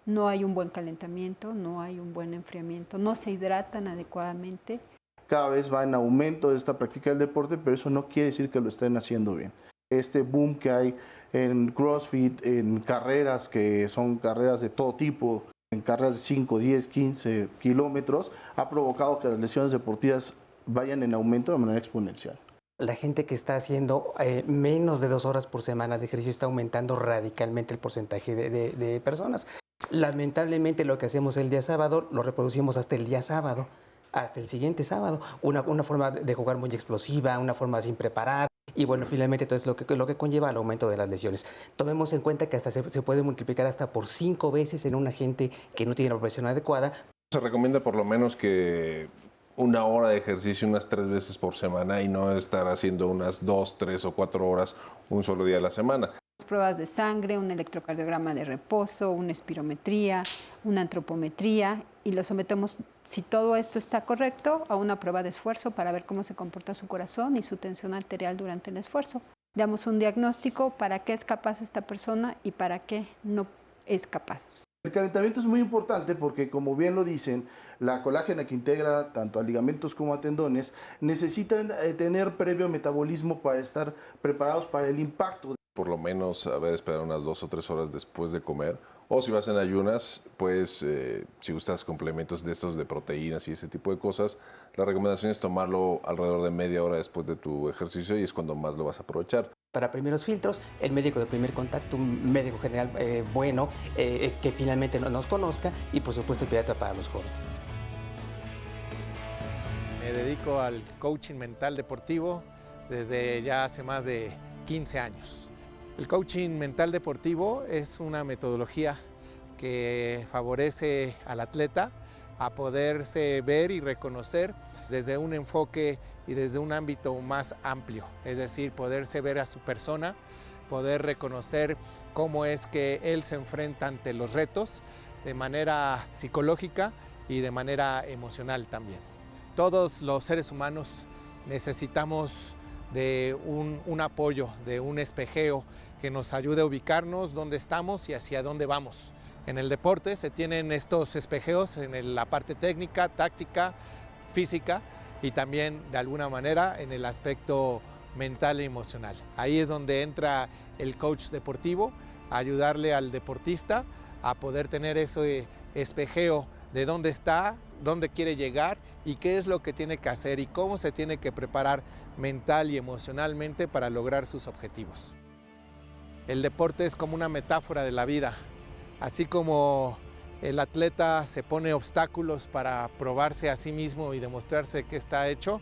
no hay un buen calentamiento, no hay un buen enfriamiento, no se hidratan adecuadamente. Cada vez va en aumento esta práctica del deporte, pero eso no quiere decir que lo estén haciendo bien. Este boom que hay en CrossFit, en carreras que son carreras de todo tipo, en carreras de 5, 10, 15 kilómetros, ha provocado que las lesiones deportivas vayan en aumento de manera exponencial. La gente que está haciendo menos de 2 horas por semana de ejercicio está aumentando radicalmente el porcentaje de personas. Lamentablemente lo que hacemos el día sábado lo reproducimos hasta el día sábado, hasta el siguiente sábado. Una forma de jugar muy explosiva, una forma sin preparar. Y bueno, finalmente todo es lo que conlleva al aumento de las lesiones. Tomemos en cuenta que hasta se puede multiplicar hasta por 5 veces en una gente que no tiene la preparación adecuada. Se recomienda por lo menos que 1 hora de ejercicio unas 3 veces por semana y no estar haciendo unas 2, 3 o 4 horas un solo día a la semana. Pruebas de sangre, un electrocardiograma de reposo, una espirometría, una antropometría y lo sometemos, si todo esto está correcto, a una prueba de esfuerzo para ver cómo se comporta su corazón y su tensión arterial durante el esfuerzo. Damos un diagnóstico para qué es capaz esta persona y para qué no es capaz. El calentamiento es muy importante porque, como bien lo dicen, la colágena que integra tanto a ligamentos como a tendones necesitan tener previo metabolismo para estar preparados para el impacto. Por lo menos esperar unas 2 o 3 horas después de comer. O si vas en ayunas, pues si usas complementos de estos de proteínas y ese tipo de cosas, la recomendación es tomarlo alrededor de media hora después de tu ejercicio y es cuando más lo vas a aprovechar. Para primeros filtros, el médico de primer contacto, un médico general bueno, que finalmente nos conozca y por supuesto el pediatra para los jóvenes. Me dedico al coaching mental deportivo desde ya hace más de 15 años. El coaching mental deportivo es una metodología que favorece al atleta a poderse ver y reconocer desde un enfoque y desde un ámbito más amplio, es decir, poderse ver a su persona, poder reconocer cómo es que él se enfrenta ante los retos de manera psicológica y de manera emocional también. Todos los seres humanos necesitamos de un apoyo, de un espejeo que nos ayude a ubicarnos dónde estamos y hacia dónde vamos. En el deporte se tienen estos espejeos en la parte técnica, táctica, física y también de alguna manera en el aspecto mental e emocional. Ahí es donde entra el coach deportivo, a ayudarle al deportista a poder tener ese espejeo de dónde está, dónde quiere llegar y qué es lo que tiene que hacer y cómo se tiene que preparar mental y emocionalmente para lograr sus objetivos. El deporte es como una metáfora de la vida, así como el atleta se pone obstáculos para probarse a sí mismo y demostrarse que está hecho,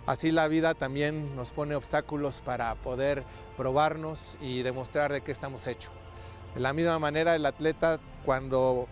así la vida también nos pone obstáculos para poder probarnos y demostrar de qué estamos hechos. De la misma manera, el atleta cuando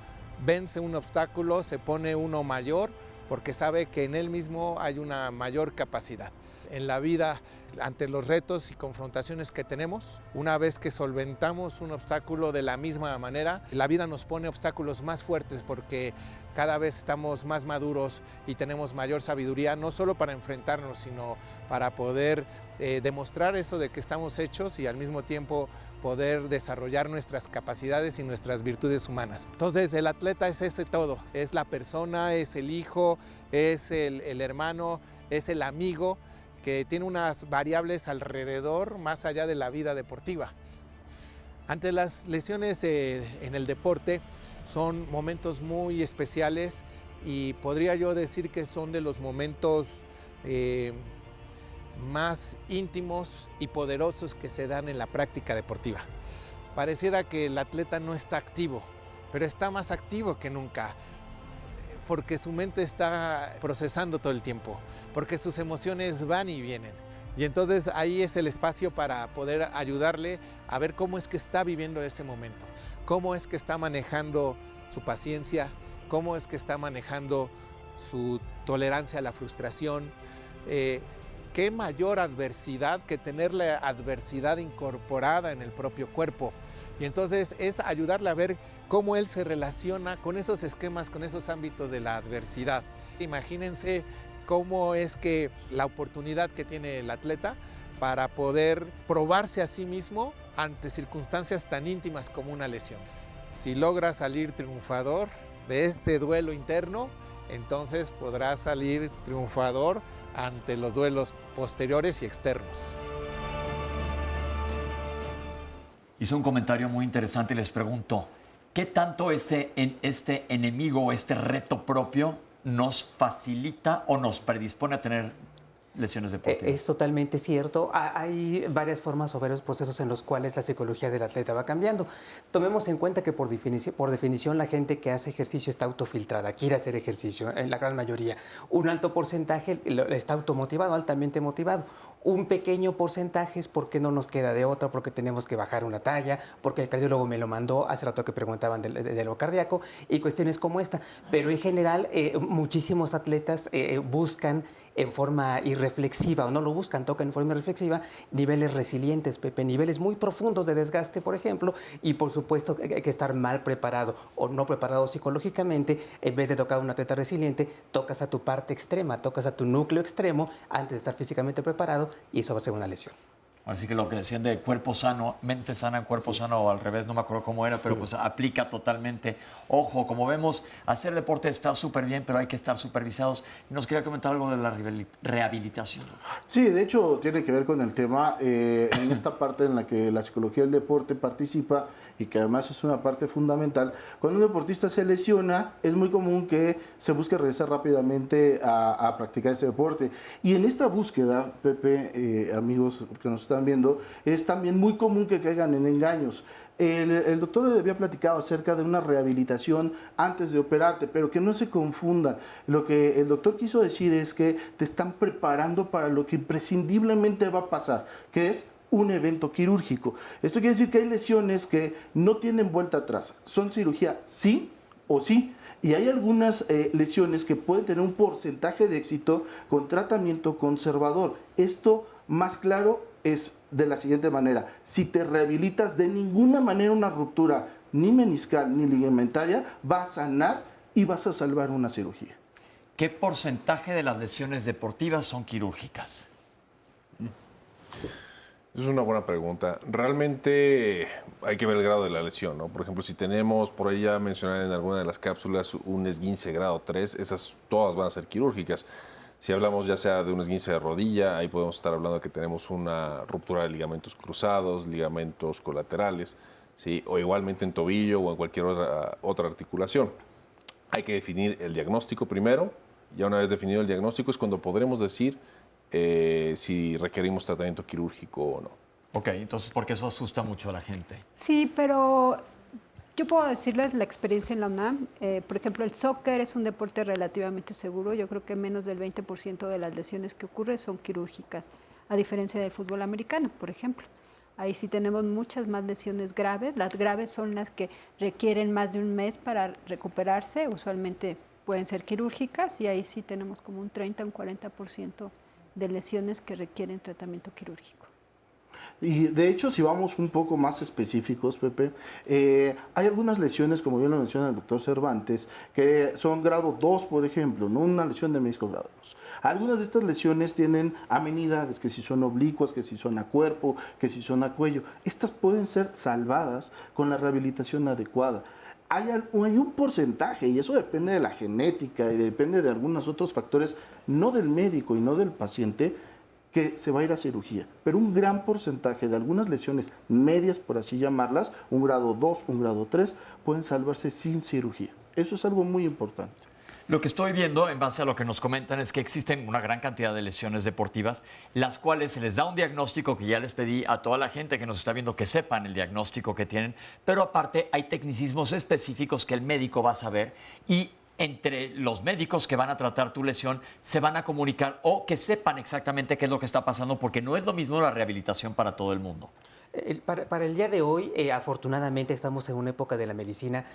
vence un obstáculo se pone uno mayor porque sabe que en él mismo hay una mayor capacidad. En la vida, ante los retos y confrontaciones que tenemos, una vez que solventamos un obstáculo de la misma manera, la vida nos pone obstáculos más fuertes porque cada vez estamos más maduros y tenemos mayor sabiduría, no solo para enfrentarnos, sino para poder demostrar eso de que estamos hechos y al mismo tiempo poder desarrollar nuestras capacidades y nuestras virtudes humanas. Entonces el atleta es ese todo, es la persona, es el hijo, es el hermano, es el amigo que tiene unas variables alrededor más allá de la vida deportiva. Ante las lesiones en el deporte son momentos muy especiales y podría yo decir que son de los momentos más íntimos y poderosos que se dan en la práctica deportiva. Pareciera que el atleta no está activo, pero está más activo que nunca, porque su mente está procesando todo el tiempo, porque sus emociones van y vienen. Y entonces ahí es el espacio para poder ayudarle a ver cómo es que está viviendo ese momento, cómo es que está manejando su paciencia, cómo es que está manejando su tolerancia a la frustración. Qué mayor adversidad que tener la adversidad incorporada en el propio cuerpo. Y entonces es ayudarle a ver cómo él se relaciona con esos esquemas, con esos ámbitos de la adversidad. Imagínense cómo es que la oportunidad que tiene el atleta para poder probarse a sí mismo ante circunstancias tan íntimas como una lesión. Si logra salir triunfador de este duelo interno, entonces podrá salir triunfador ante los duelos posteriores y externos. Hizo un comentario muy interesante y les pregunto, ¿qué tanto este enemigo, este reto propio nos facilita o nos predispone a tener lesiones deportivas? Es totalmente cierto. Hay varias formas o varios procesos en los cuales la psicología del atleta va cambiando. Tomemos en cuenta que por definición la gente que hace ejercicio está autofiltrada, quiere hacer ejercicio, en la gran mayoría. Un alto porcentaje está automotivado, altamente motivado. Un pequeño porcentaje es porque no nos queda de otra, porque tenemos que bajar una talla, porque el cardiólogo me lo mandó, hace rato que preguntaban de lo cardíaco, y cuestiones como esta. Pero en general, muchísimos atletas buscan en forma irreflexiva, o no lo buscan, tocan en forma irreflexiva, niveles resilientes, Pepe, niveles muy profundos de desgaste, por ejemplo, y por supuesto que hay que estar mal preparado o no preparado psicológicamente. En vez de tocar a un atleta resiliente, tocas a tu parte extrema, tocas a tu núcleo extremo antes de estar físicamente preparado, y eso va a ser una lesión. Así que lo que decían de cuerpo sano, mente sana, cuerpo sano, o al revés, no me acuerdo cómo era, pero pues aplica totalmente. Ojo, como vemos, hacer deporte está súper bien, pero hay que estar supervisados. Nos quería comentar algo de la rehabilitación. Sí, de hecho tiene que ver con el tema, en esta parte en la que la psicología del deporte participa y que además es una parte fundamental. Cuando un deportista se lesiona, es muy común que se busque regresar rápidamente a practicar ese deporte. Y en esta búsqueda, Pepe, amigos que nos están viendo, es también muy común que caigan en engaños. El doctor había platicado acerca de una rehabilitación antes de operarte, pero que no se confundan. Lo que el doctor quiso decir es que te están preparando para lo que imprescindiblemente va a pasar, que es un evento quirúrgico. Esto quiere decir que hay lesiones que no tienen vuelta atrás. Son cirugía sí o sí. Y hay algunas lesiones que pueden tener un porcentaje de éxito con tratamiento conservador. Esto, más claro, es de la siguiente manera: si te rehabilitas, de ninguna manera una ruptura ni meniscal ni ligamentaria va a sanar y vas a salvar una cirugía. ¿Qué porcentaje de las lesiones deportivas son quirúrgicas? Es una buena pregunta. Realmente hay que ver el grado de la lesión, ¿no? Por ejemplo, si tenemos, por ahí ya mencionar en alguna de las cápsulas, un esguince grado 3, esas todas van a ser quirúrgicas. Si hablamos ya sea de un esguince de rodilla, ahí podemos estar hablando de que tenemos una ruptura de ligamentos cruzados, ligamentos colaterales, ¿sí? O igualmente en tobillo o en cualquier otra articulación. Hay que definir el diagnóstico primero. Ya una vez definido el diagnóstico es cuando podremos decir si requerimos tratamiento quirúrgico o no. Ok, entonces, porque eso asusta mucho a la gente. Sí, pero yo puedo decirles la experiencia en la UNAM. Por ejemplo, el soccer es un deporte relativamente seguro. Yo creo que menos del 20% de las lesiones que ocurren son quirúrgicas, a diferencia del fútbol americano, por ejemplo. Ahí sí tenemos muchas más lesiones graves. Las graves son las que requieren más de un mes para recuperarse. Usualmente pueden ser quirúrgicas, y ahí sí tenemos como un 30 o un 40% de lesiones que requieren tratamiento quirúrgico. Y de hecho, si vamos un poco más específicos, Pepe, hay algunas lesiones, como bien lo menciona el doctor Cervantes, que son grado 2, por ejemplo, ¿no? Una lesión de menisco grado 2. Algunas de estas lesiones tienen amenidades, que si son oblicuas, que si son a cuerpo, que si son a cuello. Estas pueden ser salvadas con la rehabilitación adecuada. Hay un porcentaje, y eso depende de la genética y depende de algunos otros factores, no del médico y no del paciente, que se va a ir a cirugía. Pero un gran porcentaje de algunas lesiones medias, por así llamarlas, un grado 2, un grado 3, pueden salvarse sin cirugía. Eso es algo muy importante. Lo que estoy viendo, en base a lo que nos comentan, es que existen una gran cantidad de lesiones deportivas, las cuales se les da un diagnóstico que ya les pedí a toda la gente que nos está viendo que sepan el diagnóstico que tienen, pero aparte hay tecnicismos específicos que el médico va a saber y entre los médicos que van a tratar tu lesión se van a comunicar o que sepan exactamente qué es lo que está pasando, porque no es lo mismo la rehabilitación para todo el mundo. Para el día de hoy, afortunadamente, estamos en una época de la medicina.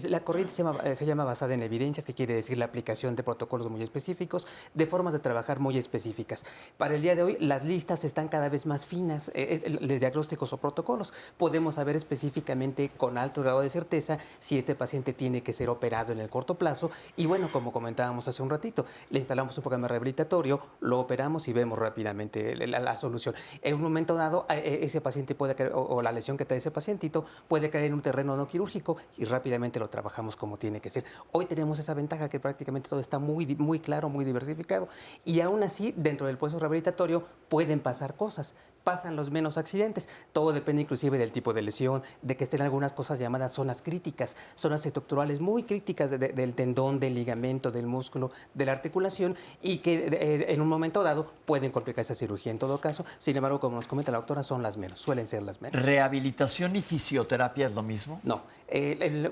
La corriente se llama basada en evidencias, que quiere decir la aplicación de protocolos muy específicos, de formas de trabajar muy específicas. Para el día de hoy, las listas están cada vez más finas de diagnósticos o protocolos. Podemos saber específicamente con alto grado de certeza si este paciente tiene que ser operado en el corto plazo. Y bueno, como comentábamos hace un ratito, le instalamos un programa rehabilitatorio, lo operamos y vemos rápidamente la solución. En un momento dado, ese paciente puede caer, o la lesión que trae ese pacientito puede caer en un terreno no quirúrgico y rápidamente lo trabajamos como tiene que ser. Hoy tenemos esa ventaja que prácticamente todo está muy claro, muy diversificado, y aún así dentro del proceso rehabilitatorio pueden pasar cosas. Pasan los menos accidentes. Todo depende inclusive del tipo de lesión, de que estén algunas cosas llamadas zonas críticas, zonas estructurales muy críticas del tendón, del ligamento, del músculo, de la articulación, y que en un momento dado pueden complicar esa cirugía en todo caso. Sin embargo, como nos comenta la doctora, son las menos, suelen ser las menos. ¿Rehabilitación y fisioterapia es lo mismo? No.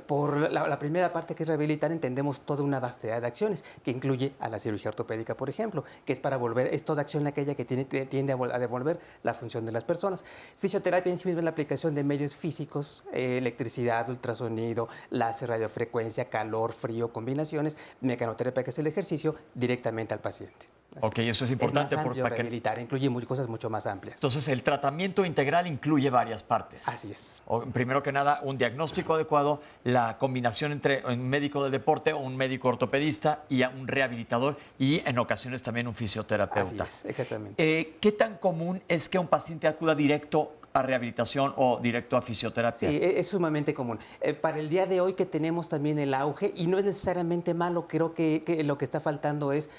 Por la primera parte, que es rehabilitar, entendemos toda una vastedad de acciones, que incluye a la cirugía ortopédica, por ejemplo, que es para volver, es toda acción aquella que tiende a devolver la función de las personas. Fisioterapia en sí misma es la aplicación de medios físicos, electricidad, ultrasonido, láser, radiofrecuencia, calor, frío, combinaciones, mecanoterapia, que es el ejercicio, directamente al paciente. Ok, eso es importante. Es más amplio rehabilitar, incluye cosas mucho más amplias. Entonces, el tratamiento integral incluye varias partes. Así es. Primero que nada, un diagnóstico adecuado, la combinación entre un médico del deporte o un médico ortopedista y un rehabilitador y en ocasiones también un fisioterapeuta. Así es, exactamente. ¿Qué tan común es que un paciente acuda directo a rehabilitación o directo a fisioterapia? Sí, es sumamente común. Para el día de hoy, que tenemos también el auge, y no es necesariamente malo, creo que lo que está faltando es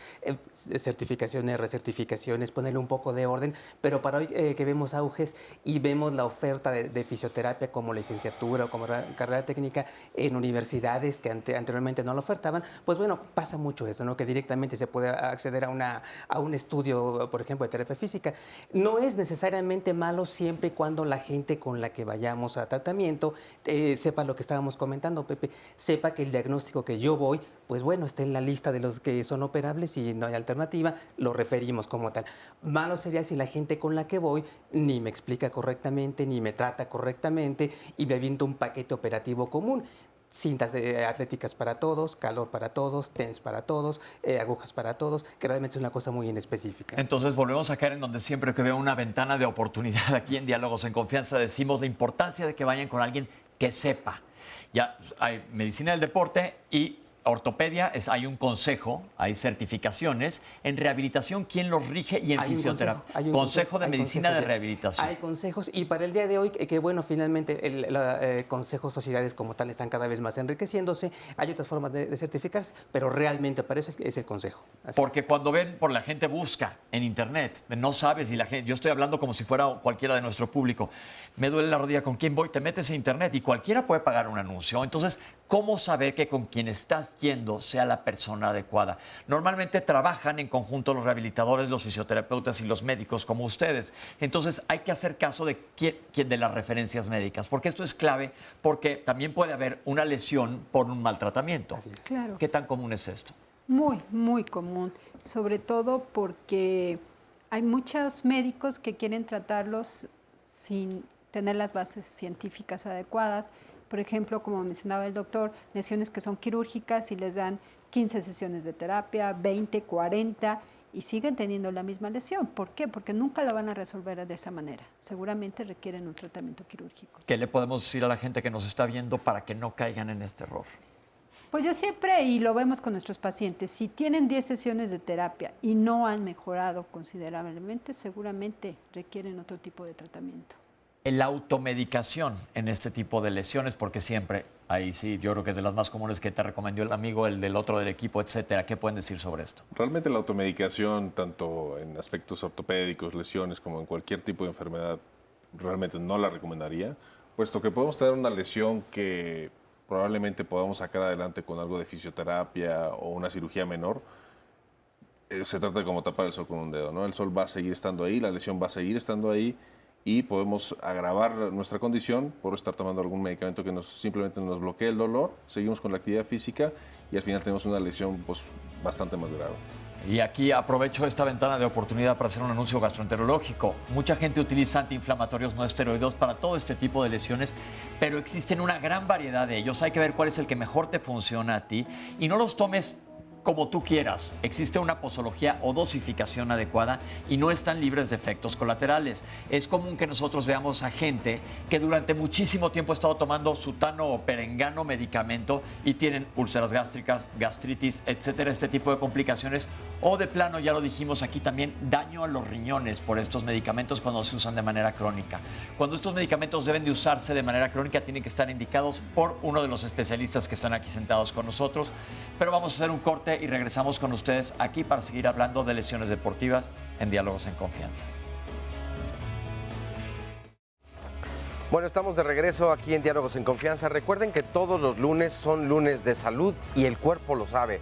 certificaciones, recertificaciones, ponerle un poco de orden, pero para hoy que vemos auges y vemos la oferta de fisioterapia como licenciatura o como carrera técnica en universidades que anteriormente no lo ofertaban, pues bueno, pasa mucho eso, ¿no? Que directamente se puede acceder a un estudio, por ejemplo, de terapia física. No es necesariamente malo siempre y cuando la gente con la que vayamos a tratamiento sepa lo que estábamos comentando, Pepe, sepa que el diagnóstico que yo voy, pues bueno, está en la lista de los que son operables y no hay alternativa, lo referimos como tal. Malo sería si la gente con la que voy ni me explica correctamente, ni me trata correctamente y me aviento un paquete operativo común. Cintas atléticas para todos, calor para todos, TENS para todos, agujas para todos, que realmente es una cosa muy inespecífica. Entonces volvemos a caer en donde siempre que veo una ventana de oportunidad aquí en Diálogos en Confianza decimos la importancia de que vayan con alguien que sepa. Ya hay medicina del deporte y ortopedia, hay un consejo, hay certificaciones. En rehabilitación, ¿quién los rige? Y en fisioterapia. Consejo de medicina de rehabilitación. Hay consejos, y para el día de hoy, que bueno, finalmente consejos, sociedades como tal están cada vez más enriqueciéndose. Hay otras formas de certificarse, pero realmente para eso es el consejo. Porque cuando la gente busca en internet, no sabes si la gente, yo estoy hablando como si fuera cualquiera de nuestro público, me duele la rodilla, ¿con quién voy? Te metes en internet y cualquiera puede pagar un anuncio. Entonces, ¿cómo saber que con quien estás yendo sea la persona adecuada? Normalmente trabajan en conjunto los rehabilitadores, los fisioterapeutas y los médicos como ustedes. Entonces hay que hacer caso de las referencias médicas, porque esto es clave, porque también puede haber una lesión por un mal tratamiento. Claro. ¿Qué tan común es esto? Muy común, sobre todo porque hay muchos médicos que quieren tratarlos sin tener las bases científicas adecuadas. Por ejemplo, como mencionaba el doctor, lesiones que son quirúrgicas y les dan 15 sesiones de terapia, 20, 40 y siguen teniendo la misma lesión. ¿Por qué? Porque nunca la van a resolver de esa manera. Seguramente requieren un tratamiento quirúrgico. ¿Qué le podemos decir a la gente que nos está viendo para que no caigan en este error? Pues yo siempre, y lo vemos con nuestros pacientes, si tienen 10 sesiones de terapia y no han mejorado considerablemente, seguramente requieren otro tipo de tratamiento. la automedicación en este tipo de lesiones, porque siempre, ahí sí, yo creo que es de las más comunes que te recomendó el amigo, el del otro del equipo, etcétera. ¿Qué pueden decir sobre esto? Realmente la automedicación, tanto en aspectos ortopédicos, lesiones, como en cualquier tipo de enfermedad, realmente no la recomendaría, puesto que podemos tener una lesión que probablemente podamos sacar adelante con algo de fisioterapia o una cirugía menor. Se trata de como tapar el sol con un dedo, ¿no? El sol va a seguir estando ahí, la lesión va a seguir estando ahí y podemos agravar nuestra condición por estar tomando algún medicamento que simplemente nos bloquee el dolor, seguimos con la actividad física y al final tenemos una lesión pues, bastante más grave. Y aquí aprovecho esta ventana de oportunidad para hacer un anuncio gastroenterológico. Mucha gente utiliza antiinflamatorios no esteroideos para todo este tipo de lesiones, pero existen una gran variedad de ellos. Hay que ver cuál es el que mejor te funciona a ti y no los tomes como tú quieras. Existe una posología o dosificación adecuada y no están libres de efectos colaterales. Es común que nosotros veamos a gente que durante muchísimo tiempo ha estado tomando sutano o perengano medicamento y tienen úlceras gástricas, gastritis, etcétera, este tipo de complicaciones. O de plano, ya lo dijimos aquí también, daño a los riñones por estos medicamentos cuando se usan de manera crónica. Cuando estos medicamentos deben de usarse de manera crónica, tienen que estar indicados por uno de los especialistas que están aquí sentados con nosotros. Pero vamos a hacer un corte y regresamos con ustedes aquí para seguir hablando de lesiones deportivas en Diálogos en Confianza. Bueno, estamos de regreso aquí en Diálogos en Confianza. Recuerden que todos los lunes son lunes de salud y el cuerpo lo sabe.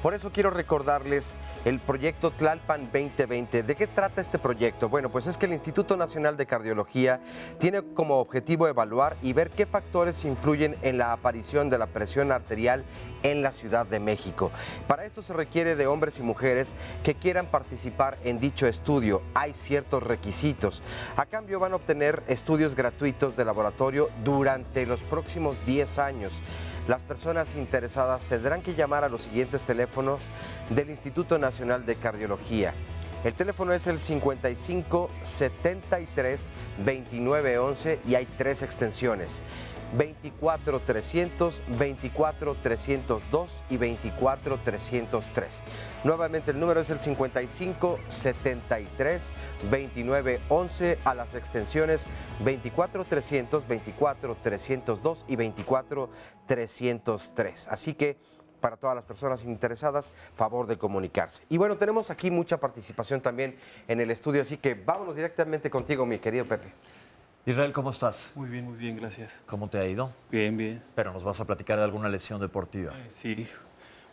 Por eso quiero recordarles el proyecto Tlalpan 2020. ¿De qué trata este proyecto? Bueno, pues es que el Instituto Nacional de Cardiología tiene como objetivo evaluar y ver qué factores influyen en la aparición de la presión arterial en la Ciudad de México. Para esto se requiere de hombres y mujeres que quieran participar en dicho estudio. Hay ciertos requisitos. A cambio van a obtener estudios gratuitos de laboratorio durante los próximos 10 años. Las personas interesadas tendrán que llamar a los siguientes teléfonos del Instituto Nacional de Cardiología. El teléfono es el 55 73 29 11 y hay 3 extensiones. 24 300, 24 302 y 24 303. Nuevamente el número es el 55 73 29 11 a las extensiones 24 300, 24 302 y 24 303. Así que para todas las personas interesadas, favor de comunicarse. Y bueno, tenemos aquí mucha participación también en el estudio, así que vámonos directamente contigo, mi querido Pepe. Israel, ¿cómo estás? Muy bien, gracias. ¿Cómo te ha ido? Bien. Pero nos vas a platicar de alguna lesión deportiva. Sí,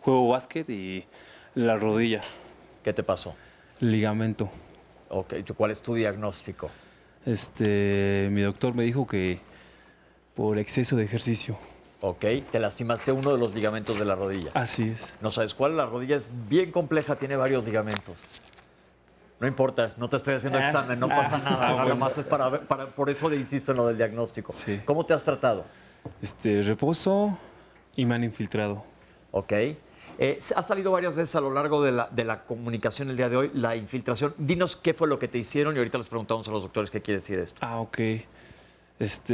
juego básquet y la rodilla. ¿Qué te pasó? Ligamento. Ok, ¿cuál es tu diagnóstico? Mi doctor me dijo que por exceso de ejercicio. Ok, te lastimaste uno de los ligamentos de la rodilla. Así es. ¿No sabes cuál? La rodilla es bien compleja, tiene varios ligamentos. No importa, no te estoy haciendo examen, no pasa nada. Nada más es por eso insisto en lo del diagnóstico. Sí. ¿Cómo te has tratado? Reposo y me han infiltrado. Ok. Ha salido varias veces a lo largo de la comunicación el día de hoy, la infiltración. Dinos qué fue lo que te hicieron y ahorita les preguntamos a los doctores qué quiere decir esto. Ok.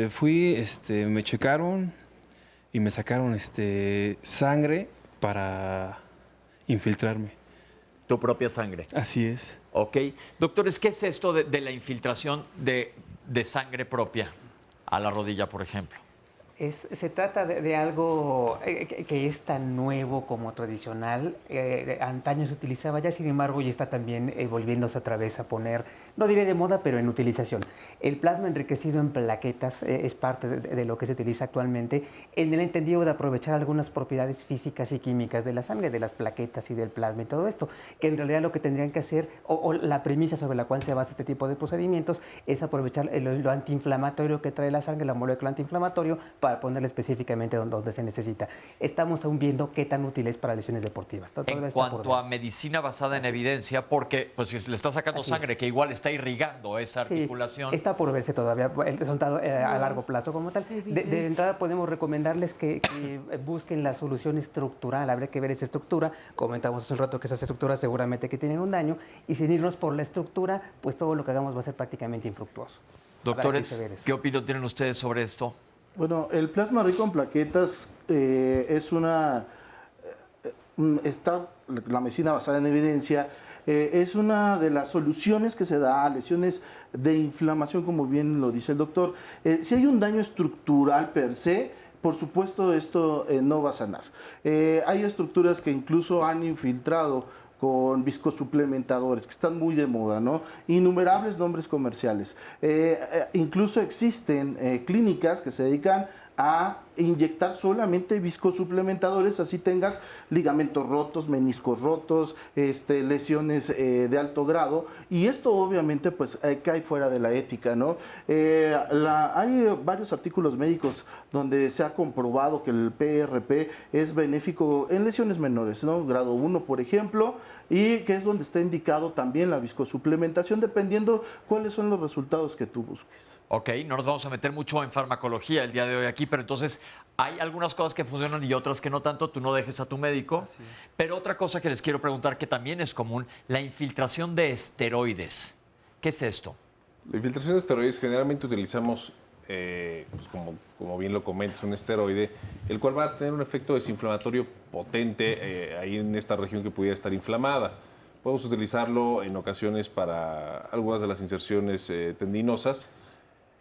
Fui, me checaron y me sacaron sangre para infiltrarme. Tu propia sangre. Así es. Ok. Doctores, ¿qué es esto de la infiltración de sangre propia a la rodilla, por ejemplo? Se trata de algo que es tan nuevo como tradicional. Antaño se utilizaba ya, sin embargo, y está también volviéndose otra vez a poner, no diré de moda, pero en utilización. El plasma enriquecido en plaquetas es parte de lo que se utiliza actualmente en el entendido de aprovechar algunas propiedades físicas y químicas de la sangre, de las plaquetas y del plasma y todo esto, que en realidad lo que tendrían que hacer, o la premisa sobre la cual se basa este tipo de procedimientos, es aprovechar lo antiinflamatorio que trae la sangre, la molécula antiinflamatorio, para ponerle específicamente donde se necesita. Estamos aún viendo qué tan útil es para lesiones deportivas. En cuanto a medicina basada en evidencia, porque pues si le está sacando sangre que igual está irrigando esa articulación. Sí, está por verse todavía el resultado a largo plazo como tal. De entrada podemos recomendarles que busquen la solución estructural. Habría que ver esa estructura. Comentamos hace un rato que esas estructuras seguramente que tienen un daño, y sin irnos por la estructura, pues todo lo que hagamos va a ser prácticamente infructuoso. Doctores, ¿qué opinión tienen ustedes sobre esto? Bueno, el plasma rico en plaquetas está la medicina basada en evidencia Es una de las soluciones que se da a lesiones de inflamación, como bien lo dice el doctor. Si hay un daño estructural per se, por supuesto esto no va a sanar. Hay estructuras que incluso han infiltrado con viscosuplementadores, que están muy de moda, ¿no? Innumerables nombres comerciales. Incluso existen clínicas que se dedican a inyectar solamente viscosuplementadores, así tengas ligamentos rotos, meniscos rotos, lesiones de alto grado, y esto obviamente pues cae fuera de la ética, ¿no? Hay varios artículos médicos donde se ha comprobado que el PRP es benéfico en lesiones menores, ¿no? Grado 1, por ejemplo, y que es donde está indicado también la viscosuplementación, dependiendo cuáles son los resultados que tú busques. Ok, no nos vamos a meter mucho en farmacología el día de hoy aquí, pero entonces hay algunas cosas que funcionan y otras que no tanto, tú no dejes a tu médico. Pero otra cosa que les quiero preguntar que también es común, la infiltración de esteroides. ¿Qué es esto? La infiltración de esteroides generalmente utilizamos, pues como bien lo comentas, un esteroide, el cual va a tener un efecto desinflamatorio potente ahí en esta región que pudiera estar inflamada. Podemos utilizarlo en ocasiones para algunas de las inserciones tendinosas.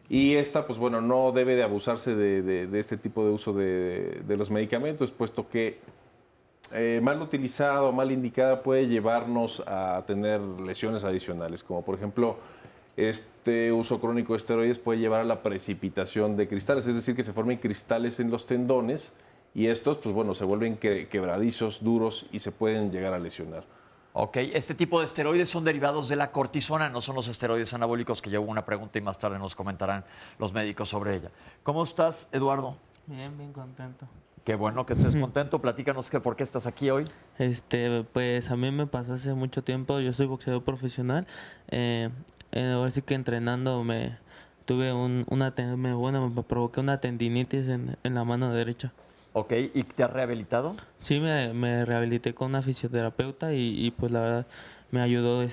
Y esta, pues bueno, no debe de abusarse de este tipo de uso de los medicamentos, puesto que mal utilizado, mal indicada, puede llevarnos a tener lesiones adicionales, como por ejemplo, este uso crónico de esteroides puede llevar a la precipitación de cristales, es decir, que se formen cristales en los tendones y estos, pues bueno, se vuelven quebradizos, duros y se pueden llegar a lesionar. Ok, este tipo de esteroides son derivados de la cortisona, no son los esteroides anabólicos, que ya hubo una pregunta y más tarde nos comentarán los médicos sobre ella. ¿Cómo estás, Eduardo? Bien, bien contento. Qué bueno que estés contento. Platícanos por qué estás aquí hoy. Pues a mí me pasó hace mucho tiempo, yo soy boxeador profesional, ahora sí que entrenando me provoqué una tendinitis en la mano derecha. Ok, ¿y te has rehabilitado? Sí, me rehabilité con una fisioterapeuta y pues la verdad me ayudó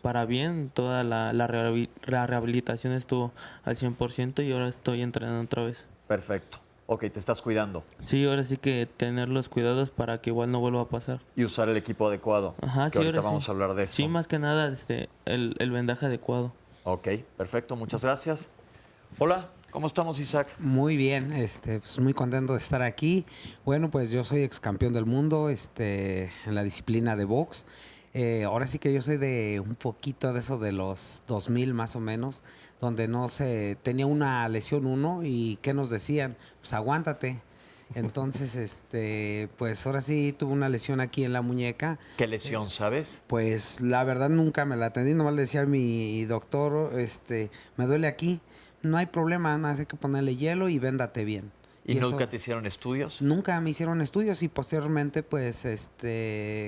para bien. Toda la rehabilitación estuvo al 100% y ahora estoy entrenando otra vez. Perfecto. Ok, te estás cuidando. Sí, ahora sí que tener los cuidados para que igual no vuelva a pasar. Y usar el equipo adecuado. Ajá, sí, ahorita vamos a hablar de eso. Sí, más que nada el vendaje adecuado. Ok, perfecto, muchas gracias. Hola. ¿Cómo estamos, Isaac? Muy bien, pues muy contento de estar aquí. Bueno, pues yo soy ex campeón del mundo en la disciplina de box. Ahora sí que yo soy de un poquito de eso de los 2000 más o menos, donde tenía una lesión y ¿qué nos decían? Pues aguántate. Entonces, pues ahora sí tuve una lesión aquí en la muñeca. ¿Qué lesión, sabes? Pues la verdad nunca me la atendí, nomás le decía a mi doctor, me duele aquí. No hay problema, no hay que ponerle hielo y véndate bien. ¿Y nunca te hicieron estudios? Nunca me hicieron estudios y posteriormente, pues,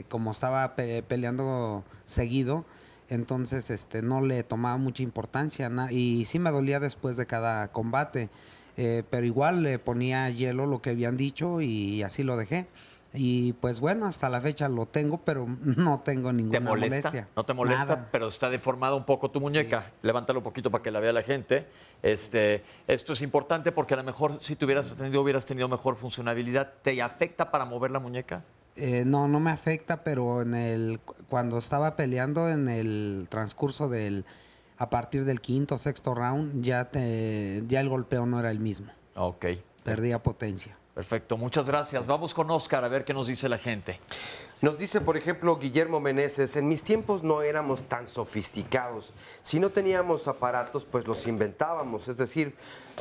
como estaba peleando seguido, entonces, no le tomaba mucha importancia y sí me dolía después de cada combate, pero igual le ponía hielo lo que habían dicho y así lo dejé. Y pues bueno, hasta la fecha lo tengo, pero no tengo ninguna molestia. ¿No te molesta? Nada. Pero está deformada un poco tu muñeca. Sí. Levántalo un poquito para que la vea la gente. Esto es importante porque a lo mejor si te hubieras atendido hubieras tenido mejor funcionabilidad. ¿Te afecta para mover la muñeca? No me afecta, pero cuando estaba peleando en el transcurso a partir del quinto o sexto round, ya el golpeo no era el mismo. Ok. Perdía potencia. Perfecto, muchas gracias. Vamos con Oscar a ver qué nos dice la gente. Nos dice, por ejemplo, Guillermo Meneses, en mis tiempos no éramos tan sofisticados. Si no teníamos aparatos, pues los inventábamos. Es decir,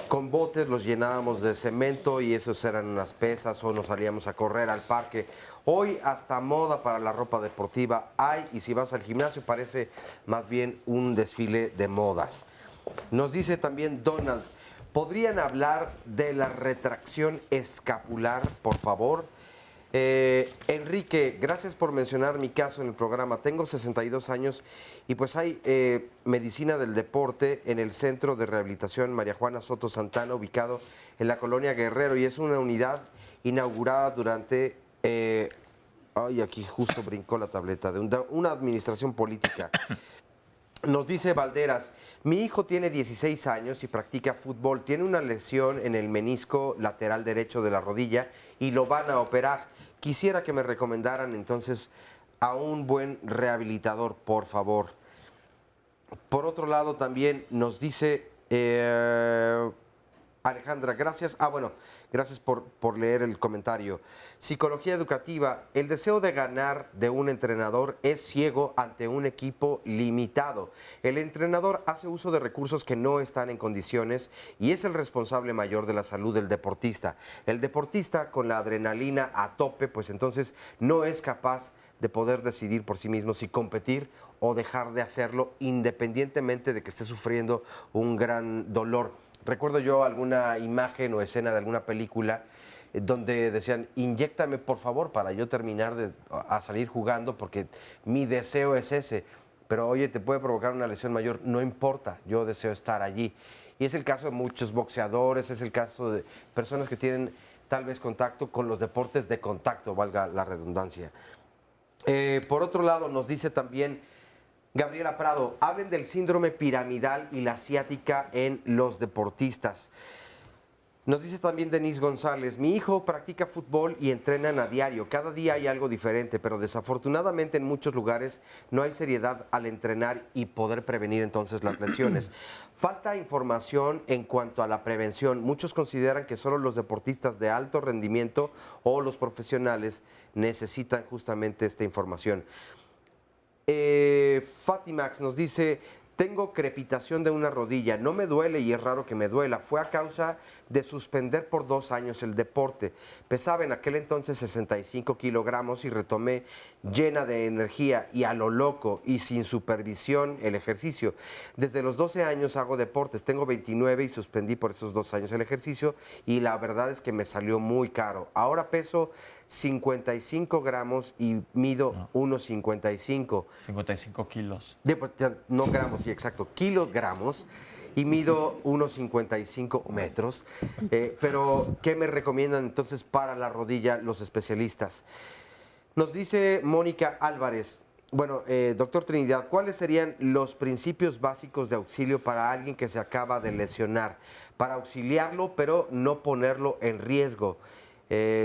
con botes los llenábamos de cemento y esos eran unas pesas o nos salíamos a correr al parque. Hoy hasta moda para la ropa deportiva hay y si vas al gimnasio parece más bien un desfile de modas. Nos dice también Donald, ¿podrían hablar de la retracción escapular, por favor? Enrique, gracias por mencionar mi caso en el programa. Tengo 62 años y pues hay medicina del deporte en el Centro de Rehabilitación María Juana Soto Santana, ubicado en la colonia Guerrero, y es una unidad inaugurada durante, aquí justo brincó la tableta, de una administración política. Nos dice Valderas, mi hijo tiene 16 años y practica fútbol, tiene una lesión en el menisco lateral derecho de la rodilla y lo van a operar. Quisiera que me recomendaran entonces a un buen rehabilitador, por favor. Por otro lado, también nos dice Alejandra, gracias. Gracias por leer el comentario. Psicología educativa. El deseo de ganar de un entrenador es ciego ante un equipo limitado. El entrenador hace uso de recursos que no están en condiciones y es el responsable mayor de la salud del deportista. El deportista, con la adrenalina a tope, pues entonces no es capaz de poder decidir por sí mismo si competir o dejar de hacerlo, independientemente de que esté sufriendo un gran dolor. Recuerdo yo alguna imagen o escena de alguna película donde decían, inyéctame por favor para yo terminar a salir jugando porque mi deseo es ese. Pero oye, te puede provocar una lesión mayor, no importa, yo deseo estar allí. Y es el caso de muchos boxeadores, es el caso de personas que tienen tal vez contacto con los deportes de contacto, valga la redundancia. Por otro lado, nos dice también Gabriela Prado, hablen del síndrome piramidal y la ciática en los deportistas. Nos dice también Denise González, mi hijo practica fútbol y entrenan a diario. Cada día hay algo diferente, pero desafortunadamente en muchos lugares no hay seriedad al entrenar y poder prevenir entonces las lesiones. Falta información en cuanto a la prevención. Muchos consideran que solo los deportistas de alto rendimiento o los profesionales necesitan justamente esta información. Fatimax nos dice, tengo crepitación de una rodilla, no me duele y es raro que me duela, fue a causa de suspender por 2 años el deporte. Pesaba en aquel entonces 65 kilogramos y retomé llena de energía y a lo loco y sin supervisión el ejercicio. Desde los 12 años hago deportes, tengo 29 y suspendí por esos 2 años el ejercicio y la verdad es que me salió muy caro. Ahora peso 55 gramos y mido 1,55. 55 kilos. No gramos, sí, exacto, kilogramos. Y mido 1,55 metros. Pero, ¿qué me recomiendan entonces para la rodilla los especialistas? Nos dice Mónica Álvarez, bueno, doctor Trinidad, ¿cuáles serían los principios básicos de auxilio para alguien que se acaba de lesionar? Para auxiliarlo, pero no ponerlo en riesgo.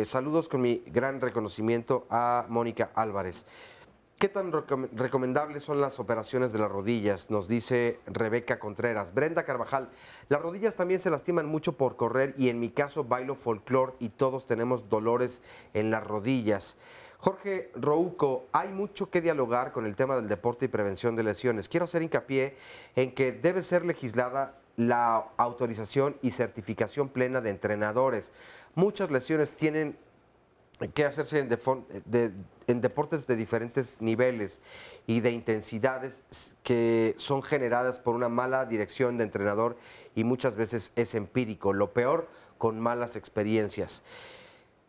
Saludos con mi gran reconocimiento a Mónica Álvarez. ¿Qué tan recomendables son las operaciones de las rodillas? Nos dice Rebeca Contreras. Brenda Carvajal, las rodillas también se lastiman mucho por correr y en mi caso bailo folclore y todos tenemos dolores en las rodillas. Jorge Rouco, hay mucho que dialogar con el tema del deporte y prevención de lesiones. Quiero hacer hincapié en que debe ser legislada la autorización y certificación plena de entrenadores. Muchas lesiones tienen que hacerse en deportes de diferentes niveles y de intensidades que son generadas por una mala dirección de entrenador y muchas veces es empírico. Lo peor, con malas experiencias.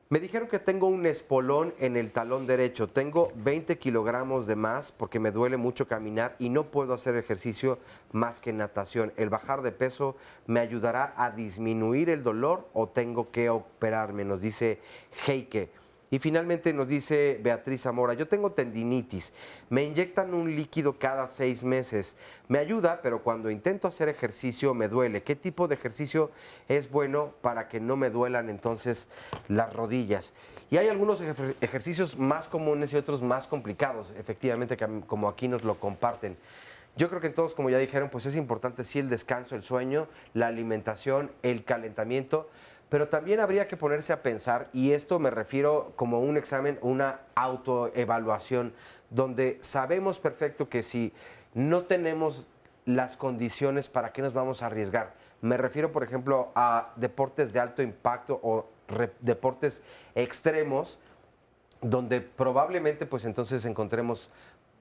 Me dijeron que tengo un espolón en el talón derecho. Tengo 20 kilogramos de más porque me duele mucho caminar y no puedo hacer ejercicio más que natación. ¿El bajar de peso me ayudará a disminuir el dolor o tengo que operarme? Nos dice Heike. Y finalmente nos dice Beatriz Zamora, yo tengo tendinitis, me inyectan un líquido cada 6 meses. Me ayuda, pero cuando intento hacer ejercicio me duele. ¿Qué tipo de ejercicio es bueno para que no me duelan entonces las rodillas? Y hay algunos ejercicios más comunes y otros más complicados, efectivamente, como aquí nos lo comparten. Yo creo que en todos, como ya dijeron, pues es importante sí el descanso, el sueño, la alimentación, el calentamiento, pero también habría que ponerse a pensar, y esto me refiero como un examen, una autoevaluación, donde sabemos perfecto que si no tenemos las condiciones, ¿para qué nos vamos a arriesgar? Me refiero, por ejemplo, a deportes de alto impacto o deportes extremos, donde probablemente pues entonces encontremos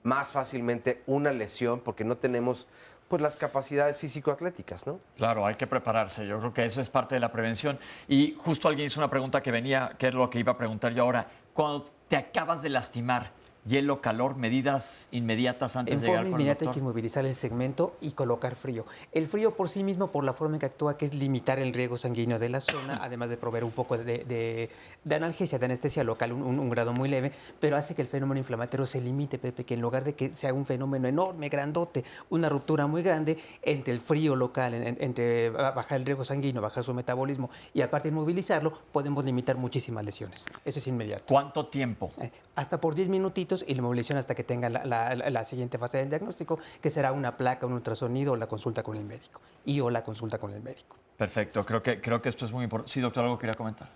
más fácilmente una lesión porque no tenemos pues las capacidades físico-atléticas, ¿no? Claro, hay que prepararse. Yo creo que eso es parte de la prevención. Y justo alguien hizo una pregunta que venía, que es lo que iba a preguntar yo ahora. Cuando te acabas de lastimar, hielo, calor, medidas inmediatas antes de llegar con el doctor. En forma inmediata hay que inmovilizar el segmento y colocar frío. El frío por sí mismo, por la forma en que actúa, que es limitar el riego sanguíneo de la zona, además de proveer un poco de analgesia, de anestesia local, un grado muy leve, pero hace que el fenómeno inflamatorio se limite, Pepe, que en lugar de que sea un fenómeno enorme, grandote, una ruptura muy grande, entre el frío local, entre bajar el riego sanguíneo, bajar su metabolismo y aparte inmovilizarlo, podemos limitar muchísimas lesiones. Eso es inmediato. ¿Cuánto tiempo? Hasta por 10 minutitos minutitos y la movilización hasta que tenga la siguiente fase del diagnóstico, que será una placa, un ultrasonido o la consulta con el médico. Perfecto, creo que esto es muy importante. Sí, doctor, algo quería comentar.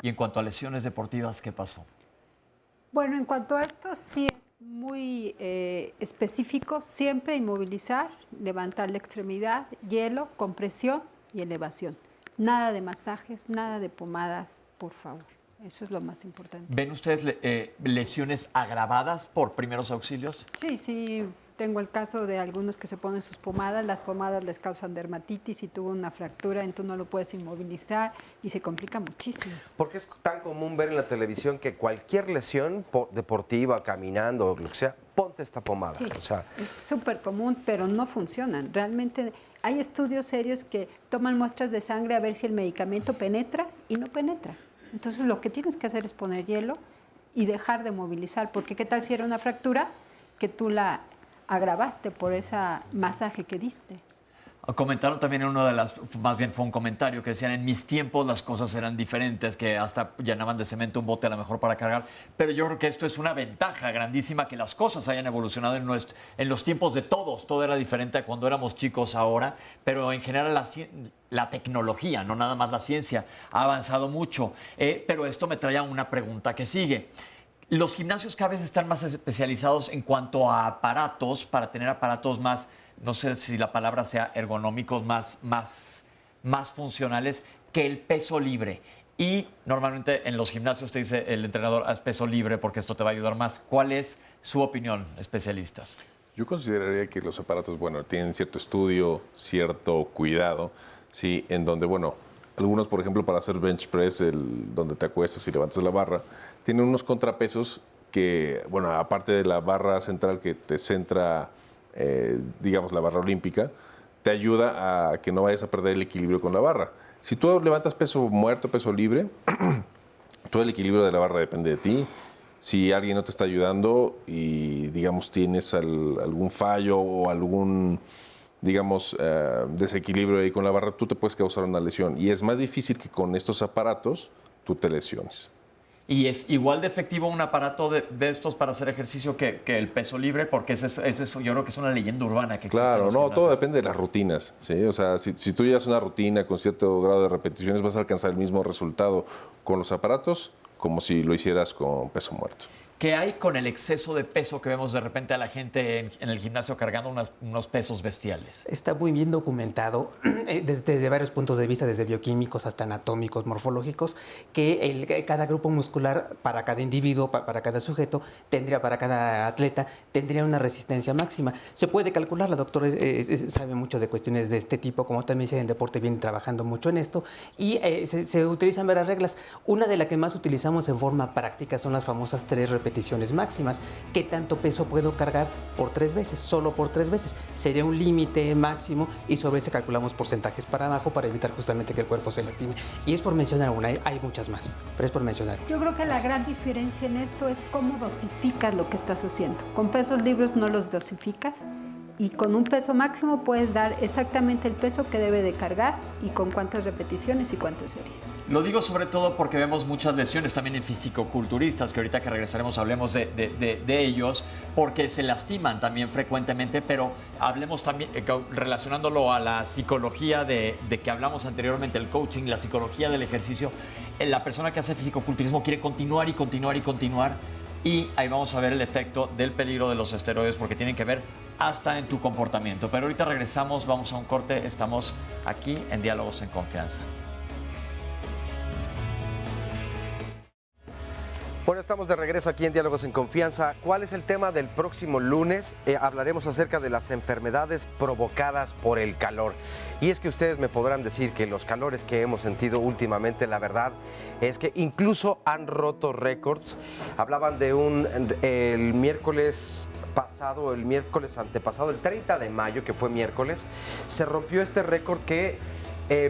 Y en cuanto a lesiones deportivas, ¿qué pasó? Bueno, en cuanto a esto, sí es muy específico, siempre inmovilizar, levantar la extremidad, hielo, compresión y elevación. Nada de masajes, nada de pomadas, por favor. Eso es lo más importante. ¿Ven ustedes lesiones agravadas por primeros auxilios? Sí, tengo el caso de algunos que se ponen sus pomadas, las pomadas les causan dermatitis y tuvo una fractura, entonces no lo puedes inmovilizar y se complica muchísimo. ¿Por qué es tan común ver en la televisión que cualquier lesión deportiva, caminando, lo que sea, ponte esta pomada? Sí, o sea, es súper común, pero no funcionan. Realmente hay estudios serios que toman muestras de sangre a ver si el medicamento penetra y no penetra. Entonces lo que tienes que hacer es poner hielo y dejar de movilizar, porque ¿qué tal si era una fractura que tú la agravaste por ese masaje que diste? Comentaron también en una de las, más bien fue un comentario que decían, en mis tiempos las cosas eran diferentes, que hasta llenaban de cemento un bote a lo mejor para cargar, pero yo creo que esto es una ventaja grandísima, que las cosas hayan evolucionado en los tiempos de todos. Todo era diferente a cuando éramos chicos ahora, pero en general la tecnología, no nada más la ciencia, ha avanzado mucho. Pero esto me trae a una pregunta que sigue. Los gimnasios cada vez están más especializados en cuanto a aparatos, para tener aparatos más, no sé si la palabra sea ergonómicos, más funcionales que el peso libre. Y normalmente en los gimnasios te dice el entrenador, haz peso libre porque esto te va a ayudar más. ¿Cuál es su opinión, especialistas? Yo consideraría que los aparatos, bueno, tienen cierto estudio, cierto cuidado, sí, en donde, bueno, algunos, por ejemplo, para hacer bench press, donde te acuestas y levantas la barra, tienen unos contrapesos que, bueno, aparte de la barra central que te centra, digamos, la barra olímpica, te ayuda a que no vayas a perder el equilibrio con la barra. Si tú levantas peso muerto, peso libre, todo el equilibrio de la barra depende de ti. Si alguien no te está ayudando y, digamos, tienes algún fallo o algún, digamos, desequilibrio ahí con la barra, tú te puedes causar una lesión. Y es más difícil que con estos aparatos tú te lesiones. ¿Y es igual de efectivo un aparato de estos para hacer ejercicio que el peso libre? Porque yo creo que es una leyenda urbana que existe. Claro, no, todo depende de las rutinas, ¿sí? O sea, si tú llevas una rutina con cierto grado de repeticiones, vas a alcanzar el mismo resultado con los aparatos como si lo hicieras con peso muerto. ¿Qué hay con el exceso de peso que vemos de repente a la gente en el gimnasio cargando unos pesos bestiales? Está muy bien documentado desde varios puntos de vista, desde bioquímicos hasta anatómicos, morfológicos, que cada grupo muscular para cada individuo, para cada sujeto, para cada atleta, tendría una resistencia máxima. Se puede calcular, la doctora sabe mucho de cuestiones de este tipo, como también dice, en el deporte viene trabajando mucho en esto, y se utilizan varias reglas. Una de las que más utilizamos en forma práctica son las famosas 3 repeticiones máximas. ¿Qué tanto peso puedo cargar por 3 veces? Solo por 3 veces. Sería un límite máximo y sobre ese calculamos porcentajes para abajo para evitar justamente que el cuerpo se lastime. Y es por mencionar una, hay muchas más, pero es por mencionar una. Yo creo que la gran diferencia en esto es cómo dosificas lo que estás haciendo. Con pesos libres no los dosificas y con un peso máximo puedes dar exactamente el peso que debe de cargar y con cuántas repeticiones y cuántas series. Lo digo sobre todo porque vemos muchas lesiones también en fisicoculturistas, que ahorita que regresaremos hablemos de ellos, porque se lastiman también frecuentemente, pero hablemos también, relacionándolo a la psicología de que hablamos anteriormente, el coaching, la psicología del ejercicio. La persona que hace fisicoculturismo quiere continuar y continuar y continuar, y ahí vamos a ver el efecto del peligro de los esteroides, porque tienen que ver hasta en tu comportamiento. Pero ahorita regresamos, vamos a un corte, estamos aquí en Diálogos en Confianza. Bueno, estamos de regreso aquí en Diálogos en Confianza. ¿Cuál es el tema del próximo lunes? Hablaremos acerca de las enfermedades provocadas por el calor. Y es que ustedes me podrán decir que los calores que hemos sentido últimamente, la verdad es que incluso han roto récords. Hablaban de el miércoles pasado, el miércoles antepasado, el 30 de mayo, que fue miércoles, se rompió este récord que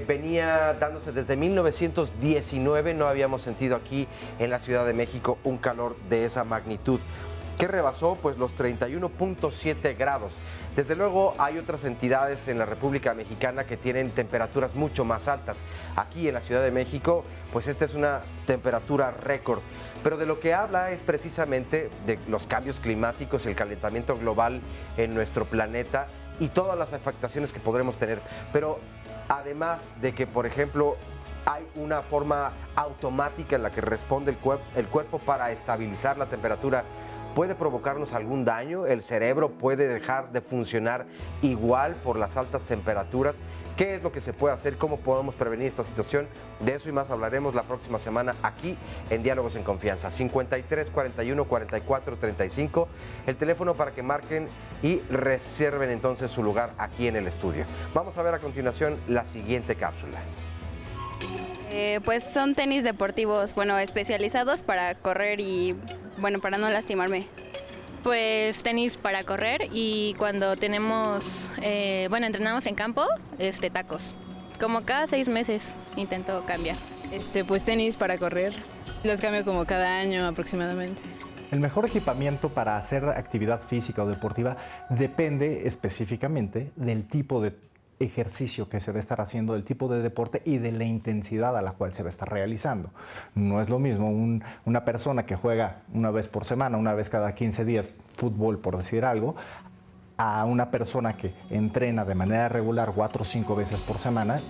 venía dándose desde 1919. No habíamos sentido aquí en la Ciudad de México un calor de esa magnitud. que rebasó pues los 31.7 grados. Desde luego hay otras entidades en la República Mexicana que tienen temperaturas mucho más altas. Aquí en la Ciudad de México, pues esta es una temperatura récord. Pero de lo que habla es precisamente de los cambios climáticos, el calentamiento global en nuestro planeta y todas las afectaciones que podremos tener. Pero además de que, por ejemplo, hay una forma automática en la que responde el cuerpo para estabilizar la temperatura, ¿puede provocarnos algún daño? ¿El cerebro puede dejar de funcionar igual por las altas temperaturas? ¿Qué es lo que se puede hacer? ¿Cómo podemos prevenir esta situación? De eso y más hablaremos la próxima semana aquí en Diálogos en Confianza. 53 41 44 35, el teléfono para que marquen y reserven entonces su lugar aquí en el estudio. Vamos a ver a continuación la siguiente cápsula. Pues son tenis deportivos, especializados para correr y, para no lastimarme. Pues tenis para correr y cuando tenemos, entrenamos en campo, tacos. Como cada 6 meses intento cambiar. Pues tenis para correr. Los cambio como cada año aproximadamente. El mejor equipamiento para hacer actividad física o deportiva depende específicamente del tipo de ejercicio que se va a estar haciendo, del tipo de deporte y de la intensidad a la cual se va a estar realizando. No es lo mismo una persona que juega una vez por semana, una vez cada 15 días fútbol, por decir algo, a una persona que entrena de manera regular 4 o 5 veces por semana.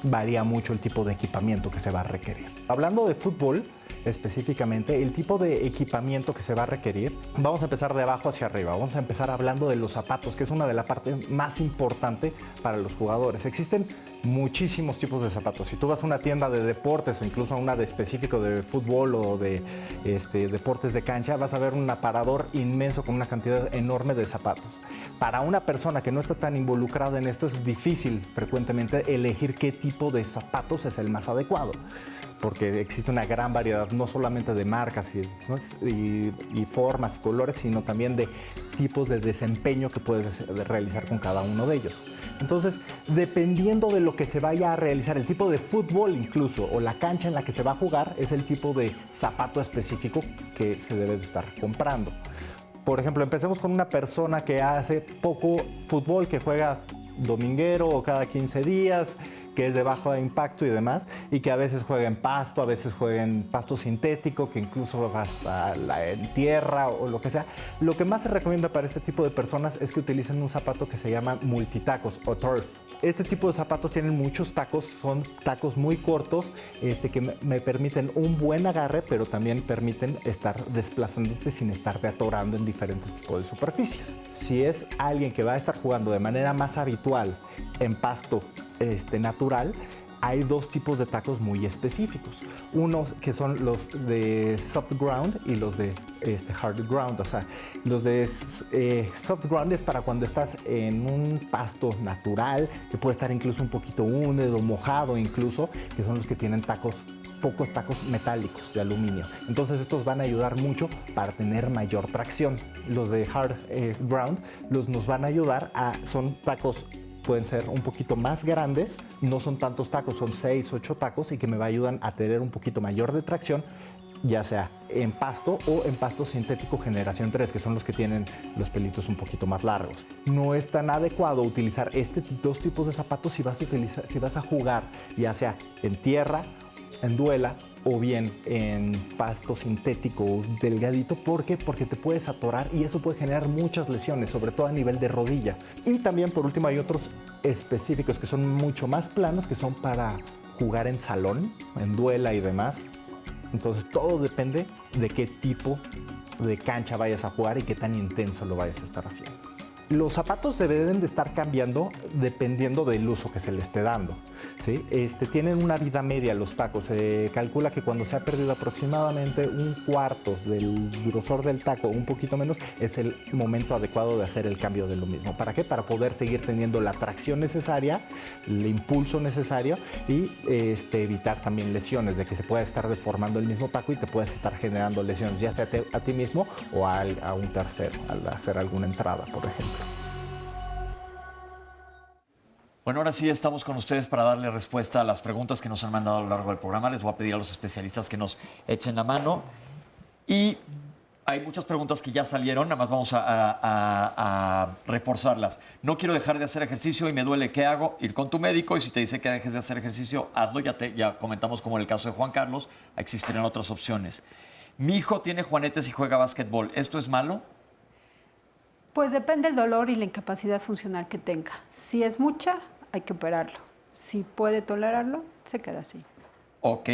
Varía mucho el tipo de equipamiento que se va a requerir. Hablando de fútbol, específicamente, el tipo de equipamiento que se va a requerir, vamos a empezar de abajo hacia arriba. Vamos a empezar hablando de los zapatos, que es una de las partes más importantes para los jugadores. Existen muchísimos tipos de zapatos. Si tú vas a una tienda de deportes o incluso a una de específico de fútbol o de deportes de cancha, vas a ver un aparador inmenso con una cantidad enorme de zapatos. Para una persona que no está tan involucrada en esto es difícil frecuentemente elegir qué tipo de zapatos es el más adecuado, porque existe una gran variedad no solamente de marcas y formas y colores, sino también de tipos de desempeño que puedes realizar con cada uno de ellos. Entonces, dependiendo de lo que se vaya a realizar, el tipo de fútbol incluso, o la cancha en la que se va a jugar, es el tipo de zapato específico que se debe de estar comprando. Por ejemplo, empecemos con una persona que hace poco fútbol, que juega dominguero o cada 15 días, que es de bajo impacto y demás, y que a veces juega en pasto, a veces juega en pasto sintético, que incluso hasta en tierra o lo que sea. Lo que más se recomienda para este tipo de personas es que utilicen un zapato que se llama multitacos o turf. Este tipo de zapatos tienen muchos tacos, son tacos muy cortos que me permiten un buen agarre, pero también permiten estar desplazándote sin estarte atorando en diferentes tipos de superficies. Si es alguien que va a estar jugando de manera más habitual en pasto natural, hay 2 tipos de tacos muy específicos. Unos que son los de soft ground y los de hard ground. O sea, los de soft ground es para cuando estás en un pasto natural, que puede estar incluso un poquito húmedo, mojado incluso, que son los que tienen pocos tacos metálicos de aluminio. Entonces estos van a ayudar mucho para tener mayor tracción. Los de hard ground nos van a ayudar son tacos, pueden ser un poquito más grandes, no son tantos tacos, son 6, 8 tacos y que me ayudan a tener un poquito mayor de tracción, ya sea en pasto o en pasto sintético generación 3, que son los que tienen los pelitos un poquito más largos. No es tan adecuado utilizar 2 tipos de zapatos si vas a jugar, ya sea en tierra, en duela o bien en pasto sintético delgadito. ¿Por qué? Porque te puedes atorar y eso puede generar muchas lesiones, sobre todo a nivel de rodilla. Y también, por último, hay otros específicos que son mucho más planos, que son para jugar en salón, en duela y demás. Entonces todo depende de qué tipo de cancha vayas a jugar y qué tan intenso lo vayas a estar haciendo. Los zapatos deben de estar cambiando dependiendo del uso que se le esté dando, ¿sí? Tienen una vida media los tacos. Se calcula que cuando se ha perdido aproximadamente un cuarto del grosor del taco, un poquito menos, es el momento adecuado de hacer el cambio de lo mismo. ¿Para qué? Para poder seguir teniendo la tracción necesaria, el impulso necesario y evitar también lesiones, de que se pueda estar deformando el mismo taco y te puedas estar generando lesiones, ya sea a ti mismo o a un tercero al hacer alguna entrada, por ejemplo. Bueno, ahora sí estamos con ustedes para darle respuesta a las preguntas que nos han mandado a lo largo del programa. Les voy a pedir a los especialistas que nos echen la mano. Y Hay muchas preguntas que ya salieron, nada más vamos a reforzarlas. No quiero dejar de hacer ejercicio y me duele, ¿qué hago? Ir con tu médico y si te dice que dejes de hacer ejercicio, hazlo. Ya comentamos como en el caso de Juan Carlos, existirán otras opciones. Mi hijo tiene juanetes y juega básquetbol, ¿esto es malo? Pues depende del dolor y la incapacidad funcional que tenga. Si es mucha, hay que operarlo. Si puede tolerarlo, se queda así. Ok.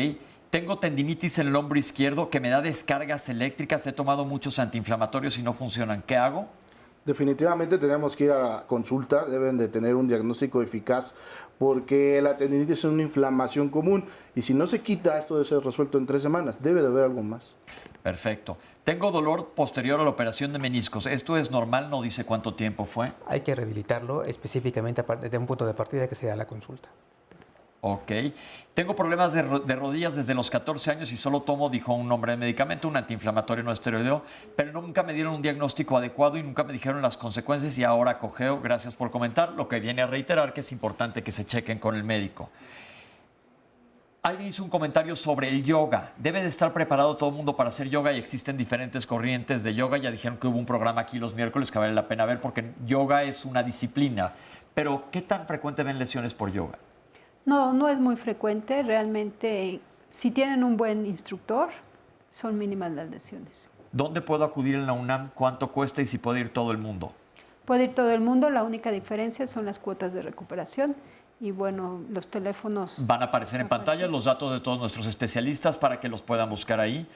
Tengo tendinitis en el hombro izquierdo que me da descargas eléctricas. He tomado muchos antiinflamatorios y no funcionan. ¿Qué hago? Definitivamente tenemos que ir a consulta, deben de tener un diagnóstico eficaz porque la tendinitis es una inflamación común y si no se quita, esto debe ser resuelto en 3 semanas, debe de haber algo más. Perfecto. Tengo dolor posterior a la operación de meniscos. ¿Esto es normal? No dice cuánto tiempo fue. Hay que rehabilitarlo específicamente desde un punto de partida que sea la consulta. Ok. Tengo problemas de rodillas desde los 14 años y solo tomo, dijo un nombre de medicamento, un antiinflamatorio no esteroideo, pero nunca me dieron un diagnóstico adecuado y nunca me dijeron las consecuencias y ahora cojeo. Gracias por comentar, lo que viene a reiterar que es importante que se chequen con el médico. Alguien hizo un comentario sobre el yoga. Debe de estar preparado todo el mundo para hacer yoga y existen diferentes corrientes de yoga. Ya dijeron que hubo un programa aquí los miércoles que vale la pena ver porque yoga es una disciplina. Pero, ¿qué tan frecuente ven lesiones por yoga? No, no es muy frecuente. Realmente, si tienen un buen instructor, son mínimas las lesiones. ¿Dónde puedo acudir en la UNAM? ¿Cuánto cuesta y si puede ir todo el mundo? Puede ir todo el mundo. La única diferencia son las cuotas de recuperación. Y bueno, los teléfonos... Van a aparecer en pantalla los datos de todos nuestros especialistas para que los puedan buscar ahí.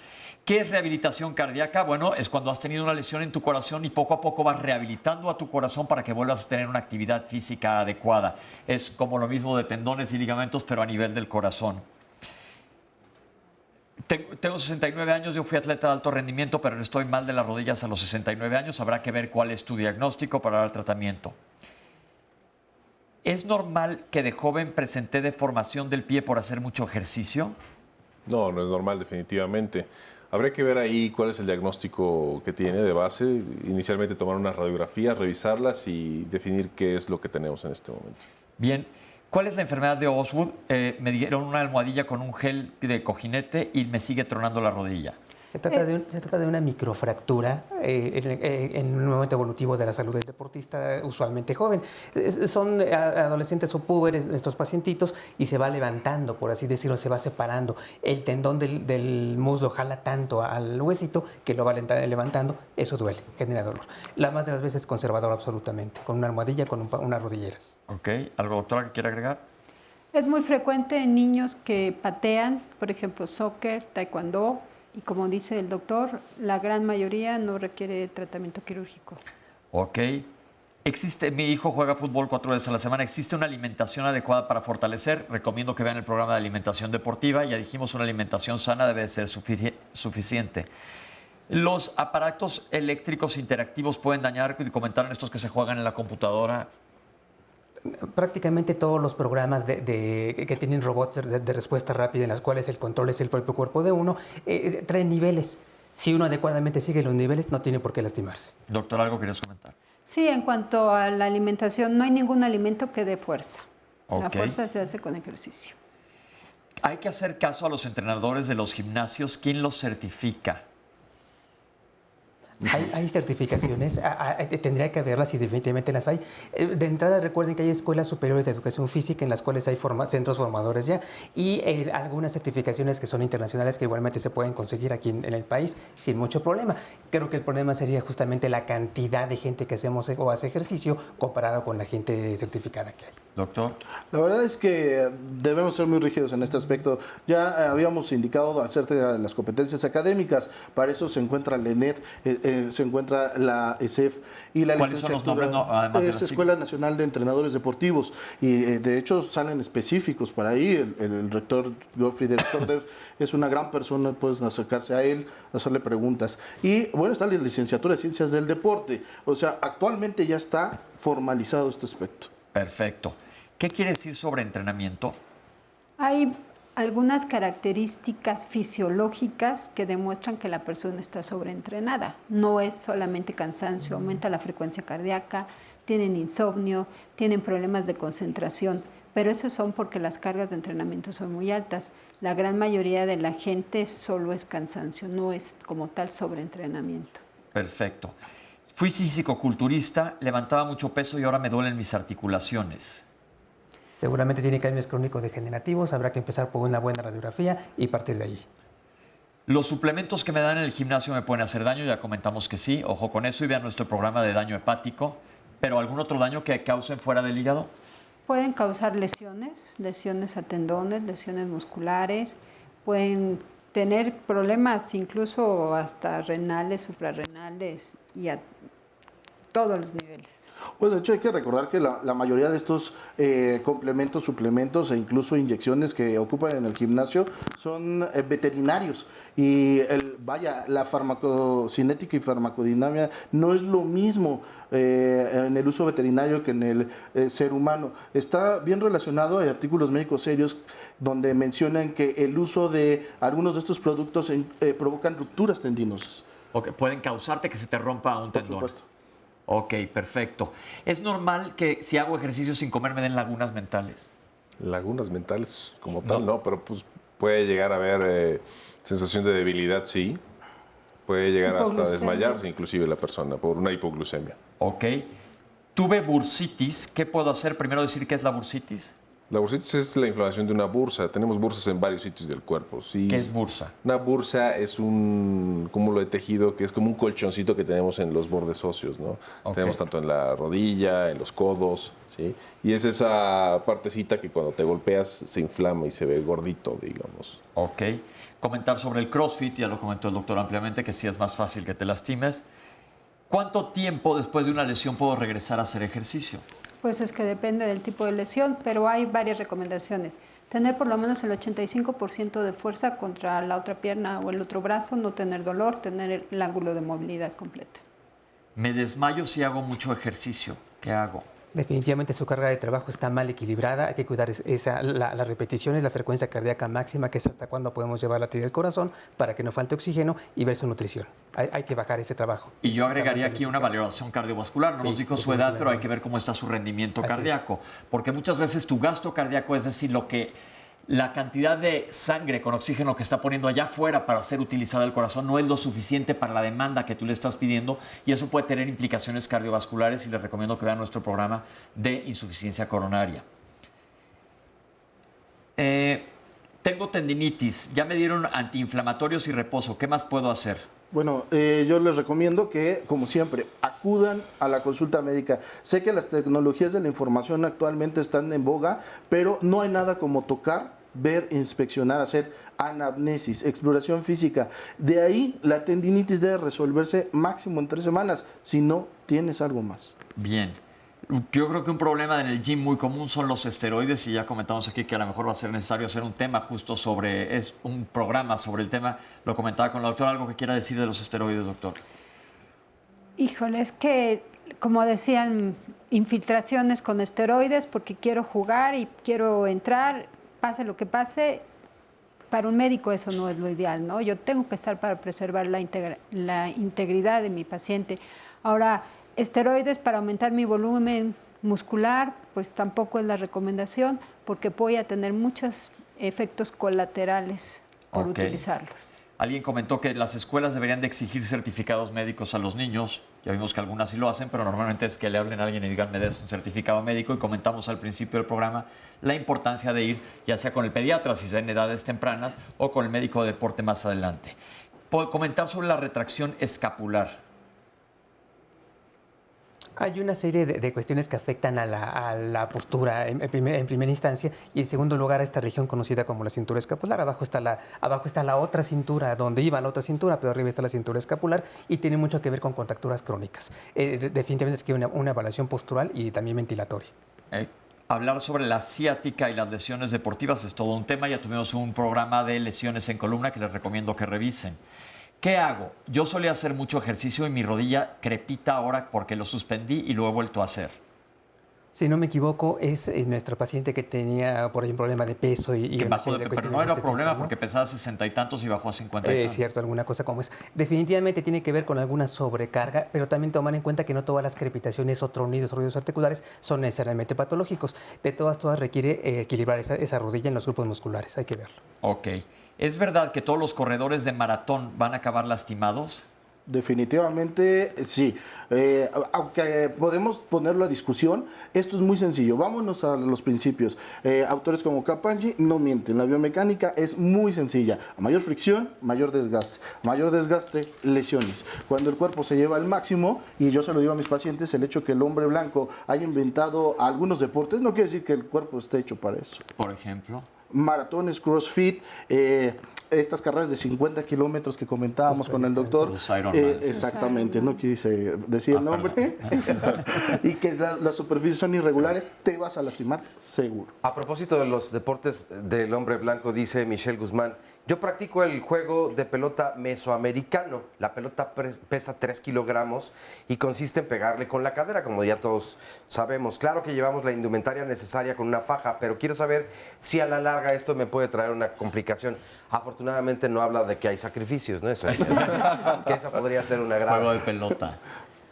¿Qué es rehabilitación cardíaca? Bueno, es cuando has tenido una lesión en tu corazón y poco a poco vas rehabilitando a tu corazón para que vuelvas a tener una actividad física adecuada. Es como lo mismo de tendones y ligamentos, pero a nivel del corazón. Tengo 69 años, yo fui atleta de alto rendimiento, pero estoy mal de las rodillas a los 69 años. Habrá que ver cuál es tu diagnóstico para dar tratamiento. ¿Es normal que de joven presenté deformación del pie por hacer mucho ejercicio? No, no es normal, definitivamente. Habría que ver ahí cuál es el diagnóstico que tiene de base. Inicialmente tomar unas radiografías, revisarlas y definir qué es lo que tenemos en este momento. Bien. ¿Cuál es la enfermedad de Osgood? Me dieron una almohadilla con un gel de cojinete y me sigue tronando la rodilla. Se trata de una microfractura en un momento evolutivo de la salud del deportista, usualmente joven. Son adolescentes o púberes estos pacientitos y se va levantando, por así decirlo, se va separando. El tendón del muslo jala tanto al huesito que lo va levantando, eso duele, genera dolor. La más de las veces conservador absolutamente, con una almohadilla, con unas rodilleras. Ok, ¿algo, doctora, que quiera agregar? Es muy frecuente en niños que patean, por ejemplo, soccer, taekwondo. Y como dice el doctor, la gran mayoría no requiere tratamiento quirúrgico. Ok. Mi hijo juega fútbol 4 veces a la semana. ¿Existe una alimentación adecuada para fortalecer? Recomiendo que vean el programa de alimentación deportiva. Ya dijimos, una alimentación sana debe ser suficiente. ¿Los aparatos eléctricos interactivos pueden dañar? Comentaron estos que se juegan en la computadora. Prácticamente todos los programas que tienen robots de respuesta rápida en las cuales el control es el propio cuerpo de uno, traen niveles. Si uno adecuadamente sigue los niveles, no tiene por qué lastimarse. Doctor, ¿algo querías comentar? Sí, en cuanto a la alimentación, no hay ningún alimento que dé fuerza. Okay. La fuerza se hace con ejercicio. Hay que hacer caso a los entrenadores de los gimnasios. ¿Quién los certifica? Hay certificaciones, tendría que haberlas y definitivamente las hay. De entrada recuerden que hay escuelas superiores de educación física en las cuales hay centros formadores ya y algunas certificaciones que son internacionales que igualmente se pueden conseguir aquí en el país sin mucho problema. Creo que el problema sería justamente la cantidad de gente que hacemos o hace ejercicio comparado con la gente certificada que hay. Doctor. La verdad es que debemos ser muy rígidos en este aspecto. Ya habíamos indicado acerca de las competencias académicas. Para eso se encuentra la ENED, se encuentra la ESEF y la ¿Cuáles son los nombres? No, además es Escuela Nacional de Entrenadores Deportivos y de hecho salen específicos para ahí. El rector Geoffrey Derek es una gran persona, puedes acercarse a él, hacerle preguntas. Y bueno, está la licenciatura de Ciencias del Deporte. O sea, actualmente ya está formalizado este aspecto. Perfecto. ¿Qué quiere decir sobre entrenamiento? Hay algunas características fisiológicas que demuestran que la persona está sobreentrenada. No es solamente cansancio, aumenta la frecuencia cardíaca, tienen insomnio, tienen problemas de concentración. pero esos son porque las cargas de entrenamiento son muy altas. La gran mayoría de la gente solo es cansancio, no es como tal sobreentrenamiento. Perfecto. Fui físico-culturista, levantaba mucho peso y ahora me duelen mis articulaciones. Seguramente tiene cambios crónicos degenerativos, habrá que empezar por una buena radiografía y partir de allí. ¿Los suplementos que me dan en el gimnasio me pueden hacer daño? Ya comentamos que sí, ojo con eso y vean nuestro programa de daño hepático. ¿Pero algún otro daño que causen fuera del hígado? Pueden causar lesiones, lesiones a tendones, lesiones musculares, pueden tener problemas incluso hasta renales, suprarrenales y a todos los niveles. Bueno, de hecho hay que recordar que la mayoría de estos complementos, suplementos e incluso inyecciones que ocupan en el gimnasio son veterinarios. Y la farmacocinética y farmacodinámica no es lo mismo en el uso veterinario que en el ser humano. Está bien relacionado, hay artículos médicos serios donde mencionan que el uso de algunos de estos productos provocan rupturas tendinosas. Okay, pueden causarte que se te rompa un tendón. Por supuesto. Ok, perfecto. ¿Es normal que si hago ejercicio sin comer me den lagunas mentales? Lagunas mentales como tal, no, pero pues puede llegar a haber sensación de debilidad, sí. Puede llegar hasta desmayarse inclusive la persona por una hipoglucemia. Ok. Tuve bursitis. ¿Qué puedo hacer? Primero decir qué es la bursitis. La bursitis es la inflamación de una bursa. Tenemos bursas en varios sitios del cuerpo. Sí. ¿Qué es bursa? Una bursa es un cúmulo de tejido que es como un colchoncito que tenemos en los bordes óseos, ¿no? Okay. Tenemos tanto en la rodilla, en los codos, ¿sí? Y es esa partecita que cuando te golpeas se inflama y se ve gordito, digamos. Ok. Comentar sobre el CrossFit, ya lo comentó el doctor ampliamente, que sí es más fácil que te lastimes. ¿Cuánto tiempo después de una lesión puedo regresar a hacer ejercicio? Pues es que depende del tipo de lesión, pero hay varias recomendaciones. Tener por lo menos el 85% de fuerza contra la otra pierna o el otro brazo, no tener dolor, tener el ángulo de movilidad completa. Me desmayo si hago mucho ejercicio. ¿Qué hago? Definitivamente su carga de trabajo está mal equilibrada, hay que cuidar las repeticiones, la frecuencia cardíaca máxima, que es hasta cuándo podemos llevar la tira del corazón para que no falte oxígeno y ver su nutrición. Hay que bajar ese trabajo. Y yo agregaría aquí una valoración cardiovascular. No nos dijo su edad, pero hay que ver cómo está su rendimiento cardíaco. Porque muchas veces tu gasto cardíaco, es decir, la cantidad de sangre con oxígeno que está poniendo allá afuera para ser utilizada el corazón no es lo suficiente para la demanda que tú le estás pidiendo y eso puede tener implicaciones cardiovasculares y les recomiendo que vean nuestro programa de insuficiencia coronaria. Tengo tendinitis, ya me dieron antiinflamatorios y reposo, ¿qué más puedo hacer? Bueno, yo les recomiendo que, como siempre, acudan a la consulta médica. Sé que las tecnologías de la información actualmente están en boga, pero no hay nada como tocar, ver, inspeccionar, hacer anamnesis, exploración física. De ahí, la tendinitis debe resolverse máximo en 3 semanas, si no tienes algo más. Bien. Yo creo que un problema en el gym muy común son los esteroides y ya comentamos aquí que a lo mejor va a ser necesario hacer un tema justo es un programa sobre el tema. Lo comentaba con la doctora. ¿Algo que quiera decir de los esteroides, doctor? Híjole, es que, como decían, infiltraciones con esteroides porque quiero jugar y quiero entrar, pase lo que pase. Para un médico eso no es lo ideal, ¿no? Yo tengo que estar para preservar la integridad de mi paciente. Ahora, esteroides para aumentar mi volumen muscular, pues tampoco es la recomendación porque voy a tener muchos efectos colaterales por utilizarlos. Alguien comentó que las escuelas deberían de exigir certificados médicos a los niños. Ya vimos que algunas sí lo hacen, pero normalmente es que le hablen a alguien y digan, me des un certificado médico. Y comentamos al principio del programa la importancia de ir, ya sea con el pediatra, si es en edades tempranas, o con el médico de deporte más adelante. Puedo comentar sobre la retracción escapular. Hay una serie de cuestiones que afectan a la postura en primera instancia y en segundo lugar a esta región conocida como la cintura escapular. Abajo está la otra cintura, donde iba la otra cintura, pero arriba está la cintura escapular y tiene mucho que ver con contracturas crónicas. Definitivamente es que una evaluación postural y también ventilatoria. Hablar sobre la ciática y las lesiones deportivas es todo un tema. Ya tuvimos un programa de lesiones en columna que les recomiendo que revisen. ¿Qué hago? Yo solía hacer mucho ejercicio y mi rodilla crepita ahora porque lo suspendí y lo he vuelto a hacer. Si no me equivoco, es nuestro paciente que tenía por ahí un problema de peso y Que una bajó serie de pero cuestiones no de era este problema tipo, ¿no? porque pesaba 60 y tantos y bajó a 50 y Es tantos. cierto, alguna cosa como es. Definitivamente tiene que ver con alguna sobrecarga, pero también tomar en cuenta que no todas las crepitaciones o tronidos o ruidos articulares son necesariamente patológicos. De todas requiere equilibrar esa rodilla en los grupos musculares, hay que verlo. Ok. ¿Es verdad que todos los corredores de maratón van a acabar lastimados? Definitivamente sí. Aunque podemos ponerlo a discusión, esto es muy sencillo. Vámonos a los principios. Autores como Kapanji no mienten. La biomecánica es muy sencilla. A mayor fricción, mayor desgaste. A mayor desgaste, lesiones. Cuando el cuerpo se lleva al máximo, y yo se lo digo a mis pacientes, el hecho que el hombre blanco haya inventado algunos deportes no quiere decir que el cuerpo esté hecho para eso. Por ejemplo. Maratones, CrossFit, estas carreras de 50 kilómetros que comentábamos con el doctor. Los Ironman. Exactamente, no quise decir el nombre. Y que las superficies son irregulares, te vas a lastimar seguro. A propósito de los deportes del hombre blanco, dice Michelle Guzmán, yo practico el juego de pelota mesoamericano. La pelota pesa 3 kilogramos y consiste en pegarle con la cadera, como ya todos sabemos. Claro que llevamos la indumentaria necesaria con una faja, pero quiero saber si a la larga esto me puede traer una complicación. Afortunadamente no habla de que hay sacrificios, ¿no? Eso, que esa podría ser una gran... Juego de pelota.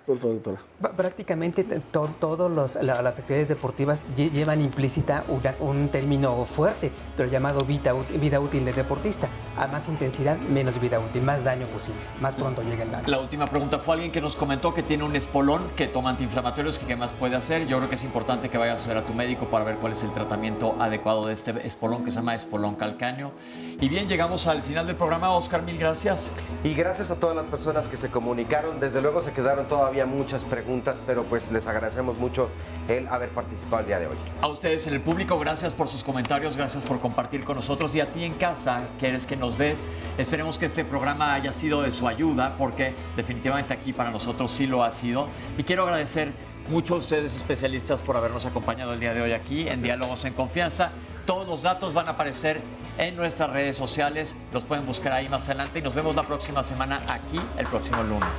Por favor, doctora. Prácticamente todas las actividades deportivas llevan implícita un término fuerte, pero llamado vida útil del deportista. A más intensidad, menos vida útil, más daño posible, más pronto llega el daño. La última pregunta fue alguien que nos comentó que tiene un espolón, que toma antiinflamatorios, que qué más puede hacer. Yo creo que es importante que vayas a ver a tu médico para ver cuál es el tratamiento adecuado de este espolón, que se llama espolón calcáneo. Y bien, llegamos al final del programa. Oscar, mil gracias. Y gracias a todas las personas que se comunicaron. Desde luego se quedaron todavía muchas preguntas, pero pues les agradecemos mucho el haber participado el día de hoy. A ustedes en el público, gracias por sus comentarios, gracias por compartir con nosotros. Y a ti en casa, que eres que nos ves, esperemos que este programa haya sido de su ayuda, porque definitivamente aquí para nosotros sí lo ha sido. Y quiero agradecer mucho a ustedes, especialistas, por habernos acompañado el día de hoy aquí en Diálogos en Confianza. Todos los datos van a aparecer en nuestras redes sociales, los pueden buscar ahí más adelante y nos vemos la próxima semana aquí, el próximo lunes.